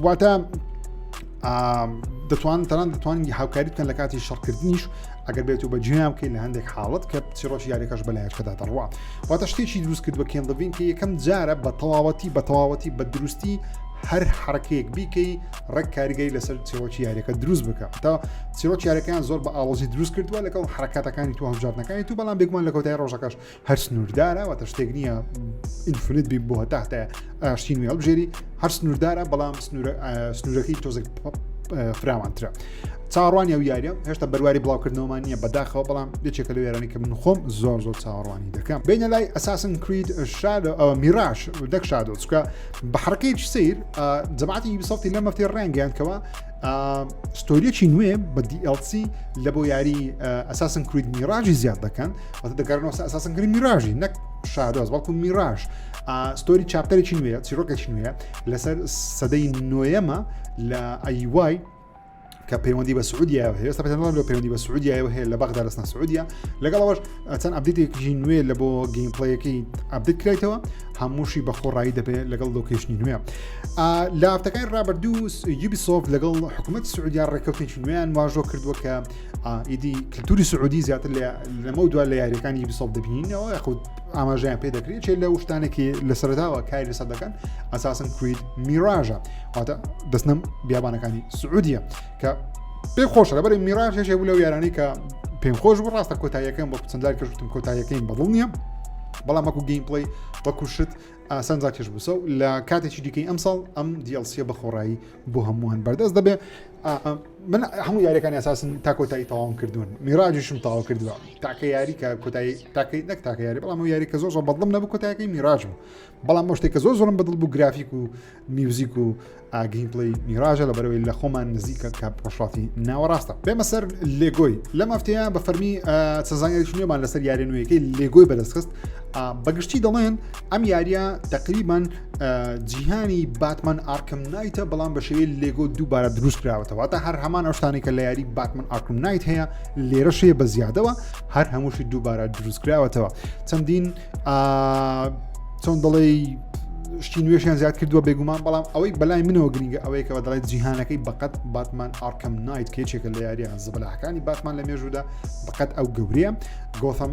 واتە دەتوانین هاوکاری بکەن لە کاتی شەڕکردنیش ئەگەر بێت و بە جیام بکەین لە هەندێک حاڵەت کە چیرۆکی یاریەکەش بەلایەکەدا دەڕوا واتە شتێکی دروست کرد بە کێندڤین کە یەکەم جارە بە تەواوەتی بە دروستی هەر حرەکەیەک بیکەی ڕێک کاریگەری لەسەر چیرۆکی یاریەکە دروست بکە تا چیرۆکی یاریەکان زۆر بە ئاڵۆزی دروست کردووە لەگەڵ حرەکاتەکانی تو هەڵبژاردنەکانی تو بەڵام بێگومان لە کۆتای ڕۆژەکەش هەر سنووردارە واتە شتێک نییە ئینفینیت بی بۆ هەتاهتە شتی نوێ هەڵبژێری هەر سنووردارە بەڵام سنوورەکەی تۆزێک فراوانترە چاوەڕوانی ئەو یاریە هێشتا بەرواری بڵاوکردنەوەمان نییە بەداخەوە بەڵام یەکێکە لە وێرانی کە من خۆم زۆر چاوەڕوانی دەکەم بینە لای ئەساسن کرید میراژ دەک شادۆ چکە بە حرەکەیەکی سیر جەماعەتی یوبیسۆفتی لەم هەفتەیە ڕێنگەیانکەوە ستۆریەکی نوێ بە DLC لە بۆ یاری ئەساسن کرید میراژی زیاد دەکەن واتە دەگەڕنەوە ئەساسن کرید میراژی نەک شادۆز بەڵکو میراژ ستۆری چاپتەرێکی نوێ چیرۆکێکی نوێ لەسەر سەدەی نوێیەمە لە ئایوای کە پەیوەندی بە سعودیە هەیە ئێستا پێتان لە پەیوەندی بە سعودیە هەیە لە بەغدا لەسنا سعودیە لەگەڵەوەش چەند ئەپدێتێکی نوێ لە بۆ گەیم پڵەیەکەی ئەپدێت کراوەتەوە هەمووشی بە خۆڕایی دەبێت لەگەڵ لۆکیشنی نوێ لە هەفتەکانی ڕابردوو یوبیسۆفت لەگەڵ حکوومەت سعودیا ڕێکەوتێکی نوێیان واژۆ کردووە کە ئیدی کللتوری سعودی زیاتر لەمە دوای لە یاریەکانی یوبیسۆفت دەبینینەوە یاخود ئاماژەیان پێ دەکرێت چێ لە شتانێکی لە سەرەتاوە کاری لەسەر دەکەن ئەساسن کرید میراژە واتە دەستنەم بیابانەکانی سعودیە کە پێ خۆشە لەبەر میراژ هێشێ بوو لەو یارانی کە پێم خۆش بوو ڕاستە کۆتاییەکەم بۆ چەندار کەشتم کۆتاییەکەیم بەدڵ نییە بەڵام وەکو گەیم پڵەی وەکو شت سەنجاکێش بووسە و لە کاتێکی دیکەی ئەمساڵ ئەم دیڵسیە بە خۆڕایی بۆ هەمووان بەردەست دەبێ من هەموو یاریەکانی ئاساسن تا کۆتایی تەواو کردوون میراژیشم تەواو کردووە تاکە یاری کە کۆتایی تاکەی نەک تاکە یاری بەڵام یاری کە زۆر بەدڵم نەبوو کۆتاییەکەی میراژ بوو بەڵام شتێک کە زۆرم بەدڵ بوو گرافیک و میوزیک و گەیم پڵەی میراژە لە بەرەوەی لە خۆمان نزیکە کە پەشڵاتی ناوەڕاستە بێمە سەر لێگۆی لەم هەفتەیە بە فەرمی سەزانیاریی نوێمان لەسەر یاری نوێیەکەی لێگۆی بەدەستخست بەگشتی دەڵێن ئەم یاریە تقریبان جیهانی باتمان ئارکەم نایتە بەڵام بە شێوەیە لێگۆ دووبارە دروست کراوەتەوە تا هەر هەمان ئەو شتانی کە لە یاری باتمان ئارکەم نایت هەیە لێرەشەیە بە زیادەوە هەر هەمووشی دووبارە دروست کراوەتەوە چەندین چۆن دەڵێ شتی نوێشیان زیاد کردووە بێگومان بەڵام ئەوەی بەلای منەوە گرنگە ئەوەیە کە دەڵێت جیهانەکەی بەقەت باتمان ئارکەم نایت کێچێکە لە یاریە زبەلاحەکانی باتمان لە مێژوودا بەقەت ئەو گەورەیە گۆثەم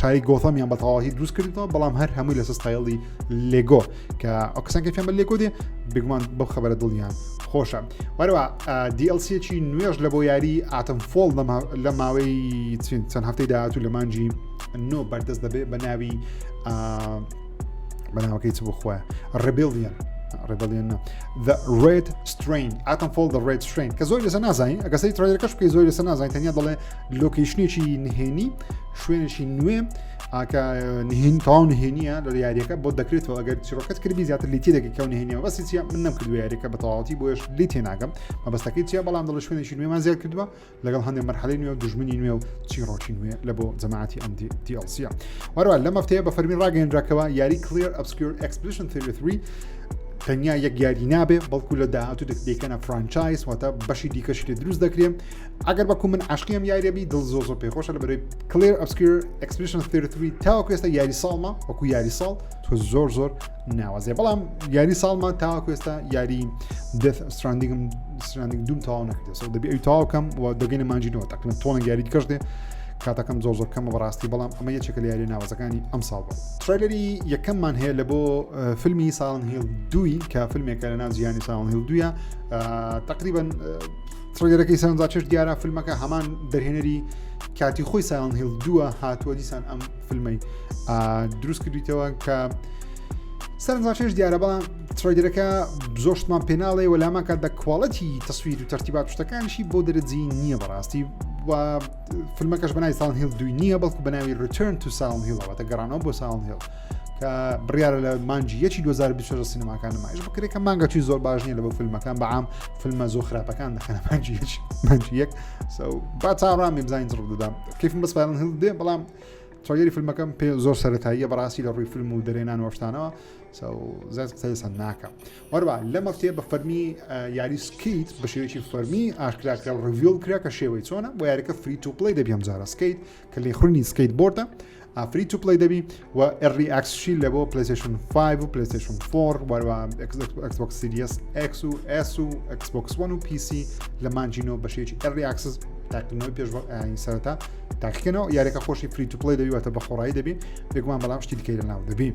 شاری گۆثەمیان بە تەواوی دروست کردەوە بەڵام هەر هەمووی لەسەر ستایلی لێگۆ کە ئەو کەسان کەفیان بە لێگۆ دێ بێگومان بەو خەبەرە دڵیان خۆشە وەرەوە DLC-ی نوێژ لە بۆ یاری ئاتەمفۆڵ لە ماوەی چەند هەفتەی داهاتوو لە مانجی نۆ بەردەست دەبێت بە ناوی بەناوەکەی چ بخوایە Rebellion The Red Strain ئاتەمفۆڵ The Red Strain کە زۆر لەسەر نازانین ئەگەسەی ترەیلەرەکەش بکەی زۆر لەسەر نازانین تەنیا دەڵێ لۆکیشنێکی نهێنی شوێنێکی نوێ ئاکە نهێنی تەواو نهێنیە لە یاریەکە بۆ دەکرێتەوە ئەگەر چیرۆکەت کردبی زیاتر لی تێدەکەی کەو نهێنیەوە بەسی چیە من نەمکردو یاریەکە بە تەواوەتی بۆیش لی تێناگەم مەبەستەکەی چیە بەڵام دڵ شوێنێکی نوێمان زیاد کردووە لەگەڵ هەندێک مەرحەلەی نوێ و دژمنی نوێ و چیرۆکی نوێ لە بۆ جەماعەتی ئەم DLC-ە وەرەوە لەم هەفتەیە بە فەرمی ڕاگەیەنراکەوە یاری Clear Obscure Expedition Theory 3 تەنیا یەک یاری نابێ بەڵکو لە داهاتوو دەکەنە فرانچایز واتە بەشی دیکەشی لێ دروست دەکرێت ئەگەر بەکو من عاشقیم یاریەبی دڵ زۆر پێخۆشە لە بەرەوەی Clear Obscure Expedition Theory 3 تاوەکو ئێستا یاری ساڵمە وەکو یاری ساڵ تۆ زۆر ناوازێ بەڵام یاری ساڵمە تاوەکو ئێستا یاری Death Stranding دوم تەواو نەکردێت دەبێت ئەوی تەواوکەم و دەگەینە مانجینەوە تەقریباً تۆنە یاری دیکەش دێ کاتەکەم زۆر کەمە بەڕاستی بەڵام ئەمە یەکێکە لە یاری ناوازەکانی ئەم ساڵ بوو ترەیلەری یەکەممان هەیە لە بۆ فیلمی ساڵن هیل 2 کە فیلمێکە لە ناو جیهانی ساڵن هیل 2 تقریباً ترەیلەرەکەی سەرنجا چێژ دیارە فیلمەکە هەمان دەرهێنەری کاتی خۆی ساڵن هیل 2 هاتووە دیسان ئەم فیلمەی دروست کردویتەوە کە سەرنجا چێژ دیارە بەڵام ترەیلەرەکە زۆرشتمان پێناڵێ و لامان کات بە کوالەتی تەسویر و تەرتیبات شتەکانیشی بۆ دەرەجی نییە بەڕاستی و فیلمەکەش بەناوی ساڵن هیل 2 نییە بەڵکو بەناوی Return to Silent Hill واتە گەڕانەوە بۆ ساڵن هیل کە بڕیارە لە مانجی 2026 سینەماکان نمایش بکرێت کە مانگەکی زۆر باش نییە لە بۆ فیلمەکان بەعام فیلمە زۆر خراپەکان دەخەنە مانجی یەک با چاڕامی بزانین ڕوو دەدام کەیفم بە ساڵن هیل دێ بەڵام ترەیلەری فیلمەکەم پێ زۆر سەرەتاییە بەڕاستی لە ڕووی فیلم و دەرێنان وەشتانەوە زیاد قسەی ناکەم وەرە لە مەفتەیە بە فەرمی یاری سکیت بە شێوەیەکی فەرمی ئاشکراکە ڕڤیۆل کرا کە شێوەی چۆنە بۆ یاریەکە فری تو پلی دەبی ئەمجارە سکیت کە لێ خوڕنی سکیت بۆردە فری تو پلی دەبی و ئەڕی ئەکسشی لە بۆ پلەیستەیشن 5 و پلەیستەیشن 4 وەرە ئەکسبۆکس سیریەس X و S و ئەکسبۆکس 1 و PC لە مانجینەوە بە شێوەیەکی ئەڕی ئەکسس تاقیکردنەوەی پێش سەرەتا تاقیکردنەوە یاریەکە خۆشی فری تو پلی دەبی واتە بە خۆڕایی دەبی بێگومان بەڵام شتی دیکەی لەناو دەبی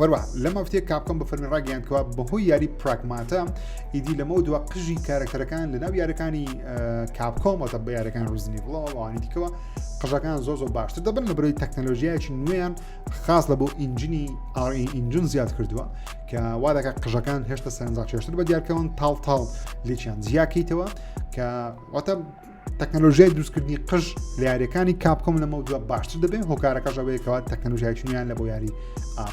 وەروە لەمە هەفتەیە کاپکۆم بە فەرمی ڕاگەیاندکەوە بەهۆی یاری پراگماتە ئیدی لەمە دووە قژی کارەکتەرەکان لە ناو یاریەکانی کاپکۆمەوە بە یاریەکان ڕزنی بڵەوەوانی دیکەوە قژەکان زۆر باشتر دەبن لە بەرەوەی تەکنەلۆژیایکی نوێیان خاص لە بۆ ئینجینی ئینجین زیاد کردووە کە وا دەکات قژەکان هێشتا سەرنجا چێشتر بە دیارکەون تاڵ لێکیان زیاکەیتەوە کە واتە تەکنەلۆژیای دروستکردنی قژ لە یاریەکانی کاپکۆم لەمە دووە باشتر دەبێت هۆکارەکەش ئەوەیەکەوە تەکنەلۆژیایکی نوێیان لە بۆ یاری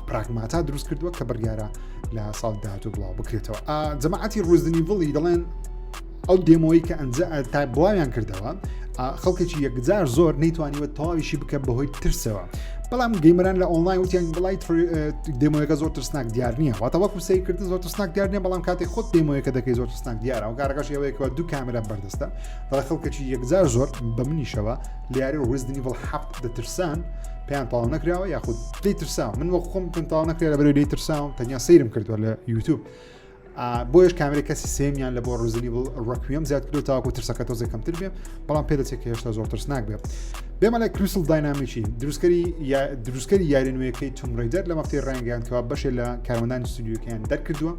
پراگماتە دروست کردووە کە بڕیارە لە ساڵ داهاتوو بڵاو بکرێتەوە جەماعەتی ڕوزنی بڵی دەڵێن ئەو دێمۆیی کە تا بڵاویان کردەوە خەڵکێکی یەکجار زۆر نەیتوانیوە تەواویشی بکە بەهۆی ترسەوە بەڵام گەیمەران لە ئۆنلاین وتیان بڵای دێمۆیەکە زۆر ترسناک دیار نییە واتە وەکو سەیرکردن زۆر ترسناک دیار نییە بەڵام کاتێک خۆت دێمۆیەکە دەکەی زۆر ترسناک دیارە و کارەکەش ئەوەیەکەوە دوو کامێرە بەردەستە دەڵێ خەڵکێکی یەکجار زۆر بە منیشەوە لە یاری ڕوزنی بڵ هەفت دەترسان پێیان تاڵ نەکراوە یاخود دەی ترساوە من وەک خۆم پێم تاڵ نەکرێت لە بەرەوەی دەی ترساوم تەنیا سەیرم کردووە لە یوتیوب بۆیش کامێرە کەسی سێمیان لە بۆ ڕوزنی بڵ ڕەکویم زیاد کردو تاوەکو ترسەکە تۆزێک کەمتر بێ بەڵام پێدەچێت کە هێشتا زۆر ترسناک بێت بێمە لە کریسل داینامیکی دروستکەری یاری نوێیەکەی توم ڕیدەر لە مەفتەی ڕەنگەیانکەوە بەشێ لە کارمەندانی ستودیۆکەیان دەرکردووە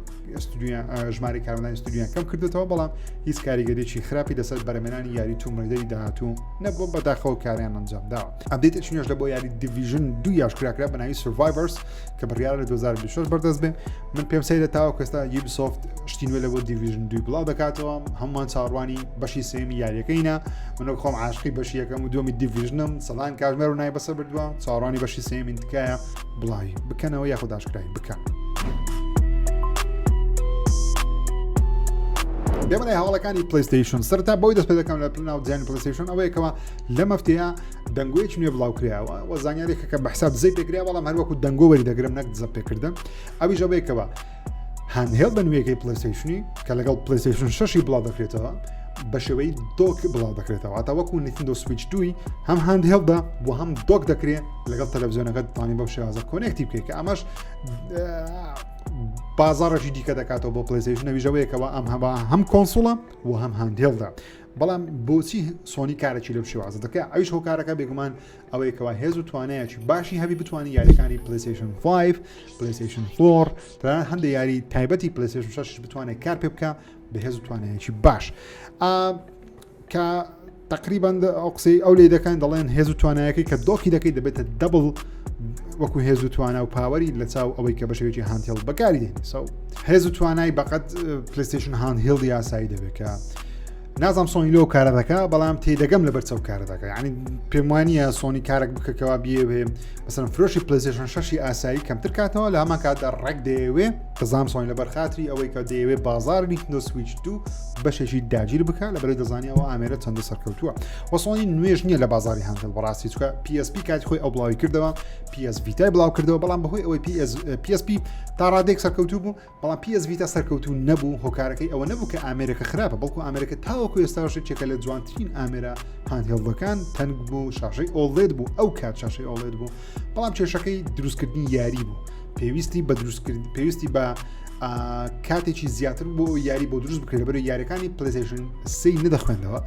ژمارە کارمەندانی ستودیۆیان کەم کردێتەوە بەڵام هیچ کاریگەریی خراپی لەسەر بەرەمێنانی یاری توم ڕیدەری داهاتوو نەبوو بەداخەوە کاریان ئەنجام داوە ئەپدێتێکی نوێژ لە بۆ یاری دیڤیژن 2 یاشکراکرا بە ناوی سروایڤەرس کە بڕیارە لە 2026 بەردەست بێ من پێم سەیرە تاوە کەستا یوبیسۆفت شتی نوێ لە بۆ دیڤیژن 2 بڵاو دەکاتەوە هەمومان چاڕوانی بەشی سێمی یاریەکەینە منەوە خۆم عاشقی بەشی یەکەم و دووەمی دیڤیژنم سەڵان کاژمێر و نای بەسەر بردووە چاڕوانی بەشی سێمین تکایە بڵاوی بکەنەوە یاخود داشکرایی بکەن دێمە لای هەواڵەکانی پلەیستەیشن سەرتا بۆی دەست پێ دەکەم لە پلناو دیزاینی پلەیستەیشن ئەوەیەکەوە لەم هەفتەیە دەنگۆیەکی نوێ بڵاو کراوە و زانیارێکە کە بە حساب دزەی پێکرا بەڵام هەروەکو دەنگۆوەری دەگرم نەک دزە پێکردن ئەویش ئەوەیەکەوە هاندهێڵ بە نوێیەکەی پلەیستەیشنی کە لەگەڵ پلەیستەیشن 6 بڵاو دەکرێتەوە بە شێوەی دۆک بڵاو دەکرێتەوە تا وەکو نیتندۆ سویچ 2 هەم هاندهێڵدا بۆ هەم دۆک دەکرێت لەگەڵ تەلەڤیزیۆنەکە دەتوانین بەو شێوازە کۆنێکتی بکەیت کە ئەمەش بازارێکی دیکە دەکاتەوە بۆ پلەیستەیشن نەویژەوەیەکەوە ئەم هەم کۆنسۆڵە و هەم هاندهێڵدا بەڵام بۆچی سۆنی کارێکی لەو شێوازە دەکات ئەویش هۆکارەکە بێگومان ئەوەیەکەوە هێز و توانایەکی باشی هەبی بتوانانی یاریەکانی پلەیستەیشن 5 پلەیستەیشن 4 تەنانەت هەندێک یاری تایبەتی پلەیستەیشن 6 بتوانێت کار پێ بکە بە هێز و توانایەکی باش کە تقریبان ئەو قسەی ئەو لێ دەکەن دەڵێن هێز و توانایەکەی کە دۆکی دەکەی دەبێتە دەبڵ وەکو هێز و توانە و پاوەری لە چاو ئەوەی کە بەشێکی هاندهێڵ بەکاری دێنی سەو هێز و توانای بەقەت پلەیستەیشن هاندهێڵ یاسایی دەبێت کە نازام سۆنی لەو کارە دەکا بەڵام تێدەگەم لە بەرچەو کارە دەکە یعنی پێم وانە سۆنی کارێک بکەکەوە بێ مثلا فرۆشی پلەیستەیشن 6 ئاسایی کەمتر کاتەوە لە هەمان کاتدا ڕێک دەیەوێ دەزانام سۆنی لەبەر خاتری ئەوەی کە دەیەوێ بازار نیکتۆ سویچ 2 بەشێکی داگیر بکە لەبەر دەزانی ئەوە ئامێرە چەندە سەرکەوتووە و سۆنی نوێژ نییە لە بازاری هاندل بەڕاستی چکە PSP کاتی خۆی ئەو بڵاوی کردەوە PS Vita بڵاو کردەوە بەڵام بەهۆی ئەوەی PSP تا ڕادێک سەرکەوتوو بوو بەڵام PS Vita سەرکەوتوو نەبوو هۆکارەکەی ئەوە نەبوو کە ئامێرەکە خراپە بەڵکو ئامێرەکە تاوەکو ئێستاش چێکە لە جوانترین ئامێرە هاندهێڵەکان تەنگ بوو شاشەی ئۆڵێد بوو ئەو کات شاشەی ئۆڵێد بوو بەڵام کێشەکەی دروستکردنی یاری بوو پێویستی بە دروستکردن پێویستی بە کاتێکی زیاتر بۆ یاری بۆ دروست بکرێت لەبەر یاریەکانی پلەیستەیشن 3 نەدەخوێندەوە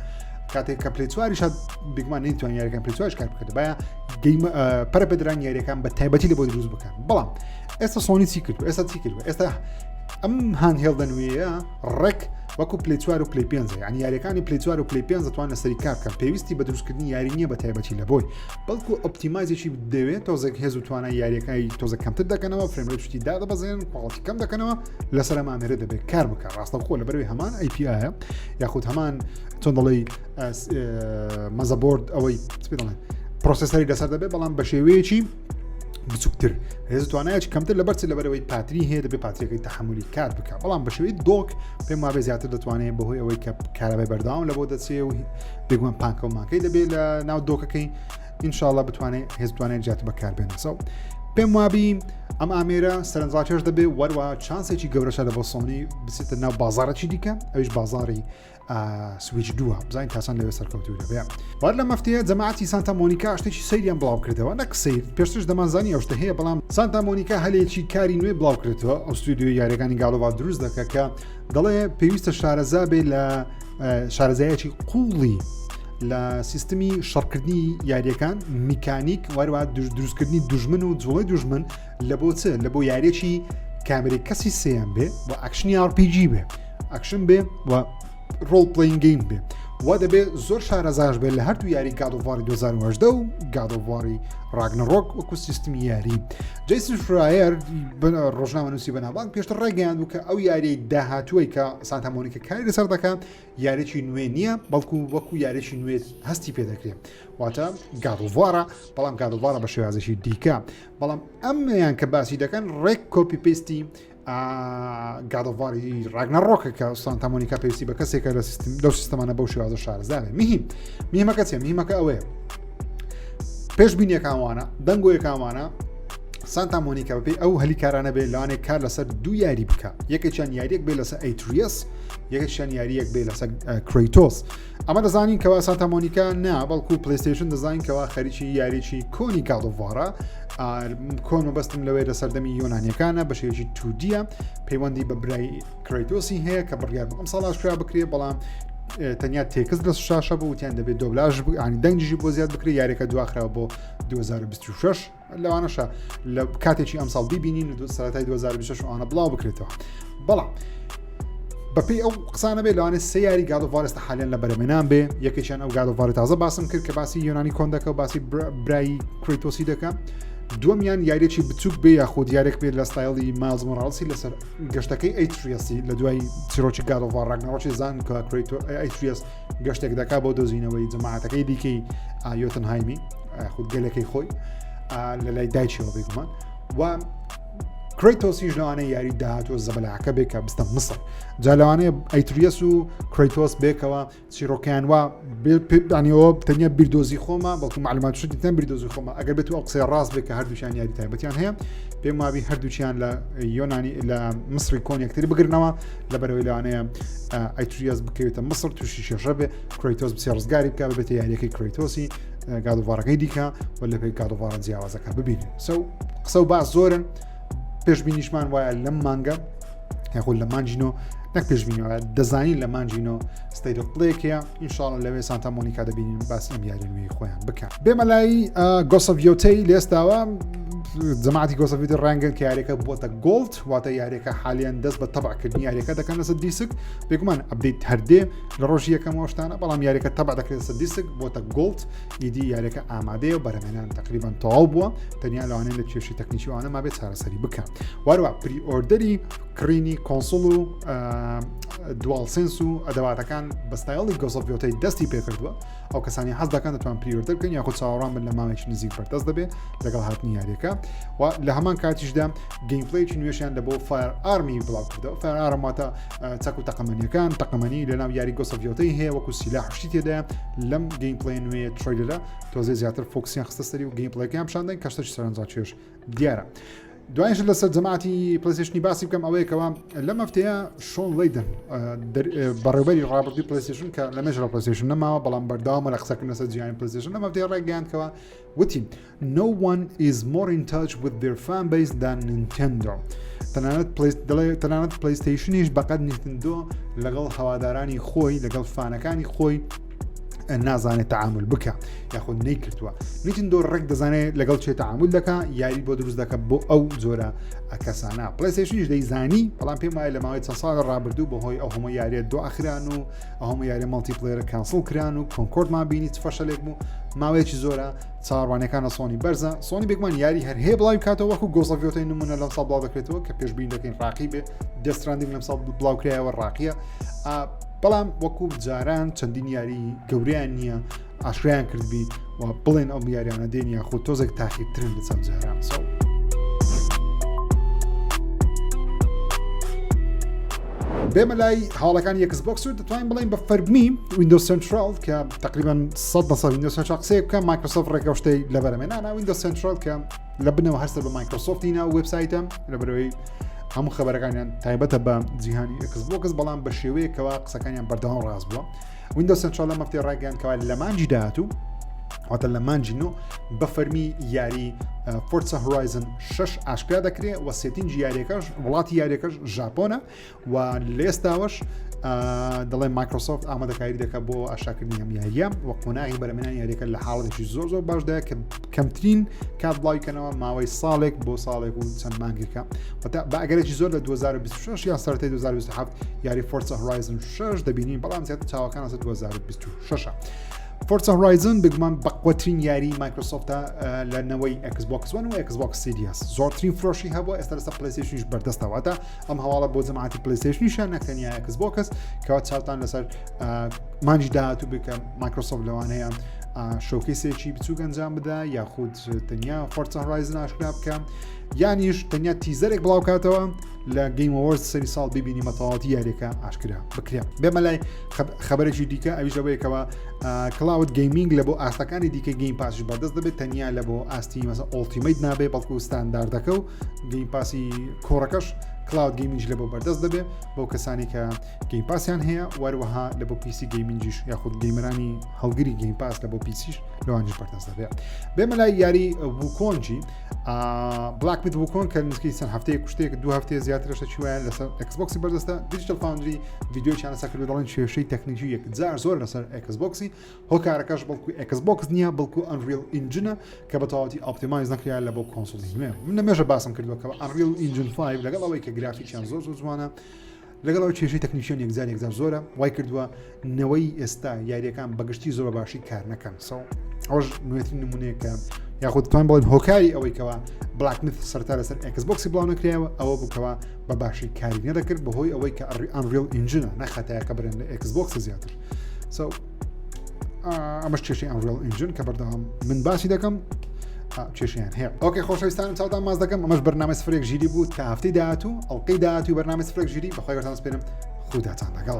کاتێک کە پلەی 4 شاد بگمان نەیتوان یاریەکان پلەی 4 کار بکرێت باە پەرە بەدران یاریەکان بە تایبەتی لە بۆ دروست بکەن بەڵام ئێستا سۆنی چی کردو ئێستا چی کردو ئێستا ئەم هاندهێڵدە نوێیە ڕێک وەکو پلەی 4 و پلەی 5 یعنی یاریەکانی پلەی 4 و پلەی 5 دەتوانن لەسەری کار بکەن پێویستی بە دروستکردنی یاری نییە بە تایبەتی لە بۆی بەڵکو ئۆپتیمایزێکی دەوێت تۆزێک هێز و توانای یاریەکانی تۆزە کەمتر دەکەنەوە فرێمڕێت شتی دادەبەزێن قوڵەتی کەم دەکەنەوە لەسەر ئامێرە دەبێت کار بکە ڕاستەوخۆ لەبەرەوەی هەمان API یاخود هەمان چۆن دەڵێ مەزەبۆرد ئەوەی دەڵێن پرۆسەسەری لەسەر دەبێت بەڵام بە شێوەیەکی بچووکتر هێز توانایەکی کەمتر لەبەرچ لەبەرەوەی پاتری هەیە دەبێت پاتریەکەی تەحملی کار بکە بەڵام بە شێوەی دۆک پێم وابێ زیاتر دەتوانێت بەهۆی ئەوەی کە کارەبای بەرداوام لە بۆ دەچێ و بێگومان پانکە و ماکەی دەبێت لە ناو دۆکەکەی ئینشاءڵڵا بتوانێت هێز توانێت زیاتر بەکاربێنێت سەو پێم وابی ئەم ئامێرە سەرنجڕاکێش دەبێت وەروە چانسێکی گەورەشە لە بۆ سۆنی بچێتە ناو بازارێکی دیکە ئەویش بازاری سویچ 2 بزانین تاسان لەوێ سەرکەوتوو دەبێت وار لە مەفتەیە جەماعەتی سانتا مۆنیکا شتێکی سەیریان بڵاو کردەوە نەک سیر پێشترش دەمانزانی ئەو شتە هەیە بەڵام سانتا مۆنیکا هەلێکی کاری نوێ بڵاو کردەوە ئەو ستودیۆ یاریەکانی گاڵۆڤا دروست دەکە کە دەڵێ پێویستە شارەزا بێ لە شارەزایەکی قوڵی لە سیستمی شەڕکردنی یاریەکان میکانیک وارەوە دروستکردنی دوژمن و جوڵەی دوژمن لە بۆ چ لە بۆ یاریەکی کامێرەی کەسی سێیان بێ و ئەکشنی RPG بێ ئەکشن بێ و ڕۆڵ پلەینگ گەیم بێ وا دەبێت زۆر شارەزاش بێت لە هەردوو یاری گادۆڤاری 2010 و گادۆڤاری ڕاگنەڕۆک وەکو سیستمی یاری جیسن فرایر ڕۆژنامەنووسی بەناوبانگ پێشتر ڕێگەیان بوو کە ئەو یاری داهاتووی کە سانتا مۆنیکا کاری لەسەر دەکات یارێکی نوێ نییە بەڵکو وەکو یارێکی نوێ هەستی پێ دەکرێت واتە گادۆڤارە بەڵام گادۆڤارە بە شێوازێکی دیکە بەڵام ئەمیان کە باسی دەکەن ڕێک کۆپی پێستی گادۆڤاری ڕاگنەڕۆکە کە سانتا مۆنیکا پێویستی بە کەسێکە لەو سیستەمانە بەو شێوازە شارەزابێت میهمەکە چێ میهمەکە ئەوەیە پێشبینیەکانوانە دەنگۆیەکانوانە سانتا مۆنیکا بەپێی ئەو هەلیکارانە بێت لەوانێک کار لەسەر دوو یاری بکە یەکێکیان یاریەک بێت لەسەر ئەیتریەس یەکێکیان یاریەک بێت لەسەر کرەیتۆس ئەمە دەزانین کەوا سانتا مۆنیکا نا بەڵکو پلەیستەیشن دەزانین کەوا خەریکی یاریی کۆنی گادۆڤارە کۆن و بەستم لەوەی لە سەردەمی یۆنانیەکانە بە شێوەیەکی توودیە پەیوەندی بە برای کرەیتۆسی هەیە کە بڕیار ئەم ساڵاش کرا بکرێت بەڵام تەنیا تێکس لە شاشە بوو وتیان دەبێت دۆبلاژ ئانی دەنگیژی بۆ زیاد بکرێت یاریەکە دواخراوە بۆ 2026 لەوانەشە لە کاتێکی ئەم ساڵ بیبینین سەرەتای 2026 ئەوانە بڵاو بکرێتەوە بەڵام بەپێی ئەو قسانە بێت لەوانێت سێ یاری گادۆڤارستە حالیان لە بەرەمێنان بێ یەکێکیان ئەو گادۆڤاری تازە باسم کرد کە باسی یۆنانی کۆن دەکە و باسی برایی کرەیتۆسی دەکە دووەمیان یاریێکی بچووک بێ یاخود یارێک بێت لە ستایلی مایلز مۆراڵسی لەسەر گەشتەکەی ئەیتریەسی لە دوای چیرۆکی گادۆڤار ڕاگنەڕۆکی زان کە ئەیتریەس گەشتێک دەکا بۆ دۆزینەوەی جەماعەتەکەی دیکەی یۆتنهایمی خود گەلەکەی خۆی لە لای دایچەوە بێگومان و کرەیتۆسیش لەوانەیە یاری داهاتوە زەبەلاکە بێت کە بستە مسر جا لەوانەیە ئەیتریەس و کرەیتۆس بێکەوە چیرۆکیان وا دانیەوە تەنیا بیردۆزی خۆمە بەڵکو معلومات شتی تەن بیردۆزی خۆمە ئەگەر بێت ئەو قسەی ڕاست بێت کە هەردووچیان یاری تایبەتیان هەیە پێم وابی هەردووچیان لە یۆنانی لە مسری کۆن یەکتری بگرنەوە لەبەرەوەی لەوانەیە ئەیتریەس بکەوێتە مسر تووشی شێشە بێ کرەیتۆس بچێ ڕزگاری بکە بێتە یاریەکەی کرەیتۆسی گادۆڤارەکەی دیکە و لە پێی گادۆڤارە جیاوازەکە ببینێت قسە و باس زۆرن پێشبینیشمان وایە لەم مانگە یاخود لە مانجینۆ نەک پێشبینیەوە دەزانین لە مانجینۆ ستەیت ئۆف پلەیەکەیە ئینشاڵڵا لەوێ سانتا مۆنیکا دەبینین باسی ئەم یاری نوێی خۆیان بکەن بێمە لای گۆسەڤیۆتەی لێستاوە جەماعەتی گۆسەڤیۆتە ڕەنگن کە یاریەکە بۆتە گۆڵد واتە یاریەکە حالیان دەست بە تەبعکردنی یاریەکە دەکەن لەسەر دیسک بێگومان ئەپدەیت هەردێ لە ڕۆژی یەکەمەوە شتانە بەڵام یاریەکە تەبع دەکرێت لەسەر دیسک بۆتە گۆڵد ئیدی یاریەکە ئامادەیە و بەرهەمهێنان تقریبان تەواو بووە تەنیا لەوانەیە لە کێشی تەکنیکی وانە مابێت چارەسەری بکەن واروە پری ئۆردەری کڕینی کۆنسۆڵ و دوال سنس و ئەدەواتەکان بەستایڵی گۆسەڤیۆتەی دەستی پێکردووە ئەو کەسانی حەز دەکەن دەتوان پریۆردە بکەن یاخود چاوەڕان بن لە ماوەیەکی نزیک بەردەست دەبێت لەگەڵ هاتنی یاریەکە و لە هەمان کاتیشدا گەیمپلەیەکی نوێشیان لە بۆ فایر ئارمی بڵاو کردەوە فایر ئارم واتە چەک و تەقەمەنیەکان تەقەمەنی لەناو یاری گۆسەڤیۆتەی هەیە وەکو سیلاح شتی تێدایە لەم گەیمپلەی نوێ ترەیلەرە تۆزێ زیاتر فۆکسیان خستە سەری و گەیمپلەیەکیان پیشاندەن کە شتێکی سەرنجاچێش دیارە دوایش لەسەر جەماعەتی پلەیستەیشنی باسی بکەم ئەوەیەکەوە لەم هەفتەیە شۆن لەیدن بەڕێوەبەری ڕابردووی پلەیستەیشن کە لە مێژە پلەیستەیشن نەماوە بەڵام بەرداوامە لە قسەکردن لەسەر جیهانی پلەیستەیشن لەم هەفتەیە ڕێگەیاندکەوە وتی no one is more in touch with their fan base than Nintendo تەنانەت پلەیستەیشنیش بەقەت نیتندۆ لەگەڵ هەوادارانی خۆی لەگەڵ فانەکانی خۆی نازانێت تعامل بکە یاخود نەیکردووە نیتندۆ ڕێک دەزانێت لەگەڵ چێ تعامل دەکا یاری بۆ دروست دەکە بۆ ئەو جۆرە کەسانە پلەیستەیشنیش دەیزانی بەڵام پێم وایە لە ماوەی چەند ساڵ ڕابردوو بەهۆی ئەو هەموو یاریە دو ئاخران و ئەو هەموو یاریە مەڵتیپلەیەرە کانسڵ کران و کۆنکۆردمان بینی چ فەشەلێک بوو ماوەیەکی زۆرە چاڕوانەکانە سۆنی بەرزە سۆنی بێگومان یاری هەر هەیە بڵاوی کاتەوە وەکو گۆسەڤیۆتەی نمونە لەم ساڵ بڵاو دەکرێتەوە کە پێشبین دەکەین ڕاقی بێ دەستراندنگ لەم ساڵ بڵاو کرایەوە ڕاقیە بەڵام وەکو جاران چەندین یاری گەوریان نییە ئاشکرایان کردبی و بڵێن ئەو یاریانە دێنیە خۆ تۆزێک تاقیترن لە چەند جاران سەو بێمە لای هاوڵەکانی ئێکسبۆکس و دەتوانین بڵێن بە فەرمی ویندۆز سنترال کە تقریبان 100% ویندۆز سنترال قسەیە بکەم مایکرۆسۆفت ڕێگە شتەی لەبەرەمێنانە ویندۆز سنترال کە لە بنەوە هەرسەر بە مایکرۆسۆفتینە وێبسایتە لەبەرەوەی هەموو خەبەرەکانیان تایبەتە بە جیهانی ئێکسبۆکس بەڵام بە شێوەیەکەوە قسەکانیان بەردەوام ڕاست بووە ویندۆز سنترال لە مەفتەی ڕاگەیاندکەوە لە مانجی داهاتوو واتە لە مانجینۆ بە فەرمی یاری فۆرسا هۆرایزن 6 ئاشکرا دەکرێت و سێتینجی یاریەکەش وڵاتی یاریەکەش ژاپۆنە و لێستاوەش دەڵێن مایکرۆسۆفت ئامادەکاری دەکات بۆ ئاشاکردنی ئەم یاریە و قۆناغی بەرەمێنانی یاریەکە لە حاڵێکی زۆر زۆر باشدایە کە کەمترین کات بڵاویکەنەوە ماوەی ساڵێک بۆ ساڵێک و چەند مانگێکە بە ئەگەرێکی زۆر لە 2026 یا سەرەتای 2027 یاری فۆرسا هۆرایزن 6 دەبینین بەڵام زیاتر چاوەکان 2026 فۆرسا هۆرایزن بگومان بەقوەترین یاری مایکرۆسۆفتە لەنەوەی ئێکسبۆکس و ئێکسبۆکس سیریەس زۆرترین فرۆشی هەبووە ئێستا لەسەر پلەیستەیشنیش بەردەستەوەتە ئەم هەواڵە بۆ جەماعەتی پلەیستەیشنیشە نەکتەنیا ئێکسبۆکس کەوا چاوتان لەسەر مانجی داهاتوو بکە مایکرۆسۆفت لەوانەیە شۆکیسێکی بچووک ئەنجام بدا یاخود تەنیا فۆرسا هۆرایزن ئاشکرا بکە یانیش تەنیا تیزەرێک بڵاو کاتەوە لە گەیم ئەوەرز سەری ساڵ ببینی مەتەواتی یاریەکە ئاشکرا بکرێ بێمە لای خەبەرێکی دیکە ئەویش ئەوەیەکەوە کلاود گەیمینگ لە بۆ ئاستەکانی دیکە گەیم پاسیش بەردەست دەبێت تەنیا لە بۆ ئاستی مەسە ئۆڵتیمەیت نابێ بەڵکو ستانداردەکە و گەیم پاسی کۆڕەکەش کلاود گەیمینج لە بۆ بەردەست دەبێت بۆ کەسانی کە گەیم پاسیان هەیە وەروەها لە بۆ پیسی گەیمینجیش یاخود گەیمەرانی هەڵگری گەیم پاس لە بۆ پیسیش لەوانیش بەردەست دەبێت بێمە لای یاری ووکۆنجی بلاک میت ووکۆن کە نزیکەی چەند هەفتەیە کوشتێک دو هەفتەیە زیاترشە چوایە لەسەر ئێکسبۆکسی بەردەستە دیجیتال فاوندری ڤیدیۆیان لەسەر کرد دەڵێن کێشەی تەکنیکی یەکجار زۆر لەسەر ئێکسبۆکسی هۆکارەکەش بەڵکو ئێکسبۆکس نییە بەڵکو ئەنریل ئینجنە کە بەتەواوەتی ئاپتیمایز نەکرا لە بۆ کۆنسۆڵیمێ من نەمێژە باسم کردووە کە ئەنریل ئینجن 5 لەگەڵ ئەوەی کە گرافیکیان زۆر جوانە لەگەڵەوە کێشەی تەکنیکیان یەکجار زۆرە وای کردووە نەوەی ئێستا یاریەکان بەگشتی زۆر باشی کار نەکەن ئەوش نوێترین نمونەیە کە یاخود توان بڵێن هۆکاری ئەوەی کەەوە بلاک میت سەرتا لەسەر ئێکسبۆکسی بڵاو نەکرایەوە ئەوە بکەوە بە باشی کاری نەدەکرد بەهۆی ئەوەی کە ئەنریل ئینجنە نەخەتایەکە برێن لە ئێکسبۆکس زیاتر ئەمەش کێشەی ئەنریل ئینجن کە بەردەوام من باسی دەکەم کێشیان هەیە ئۆکەی خۆشەویستانم چاوتان ماز دەکەم ئەمەش بەرنامە سفرێک ژیری بوو تا هەفتەی داهاتوو ئەڵقەی داهاتوو بەرنامە سفرێک ژیری بەخوای گەڕتان سپێرم خوداتان لەگەڵ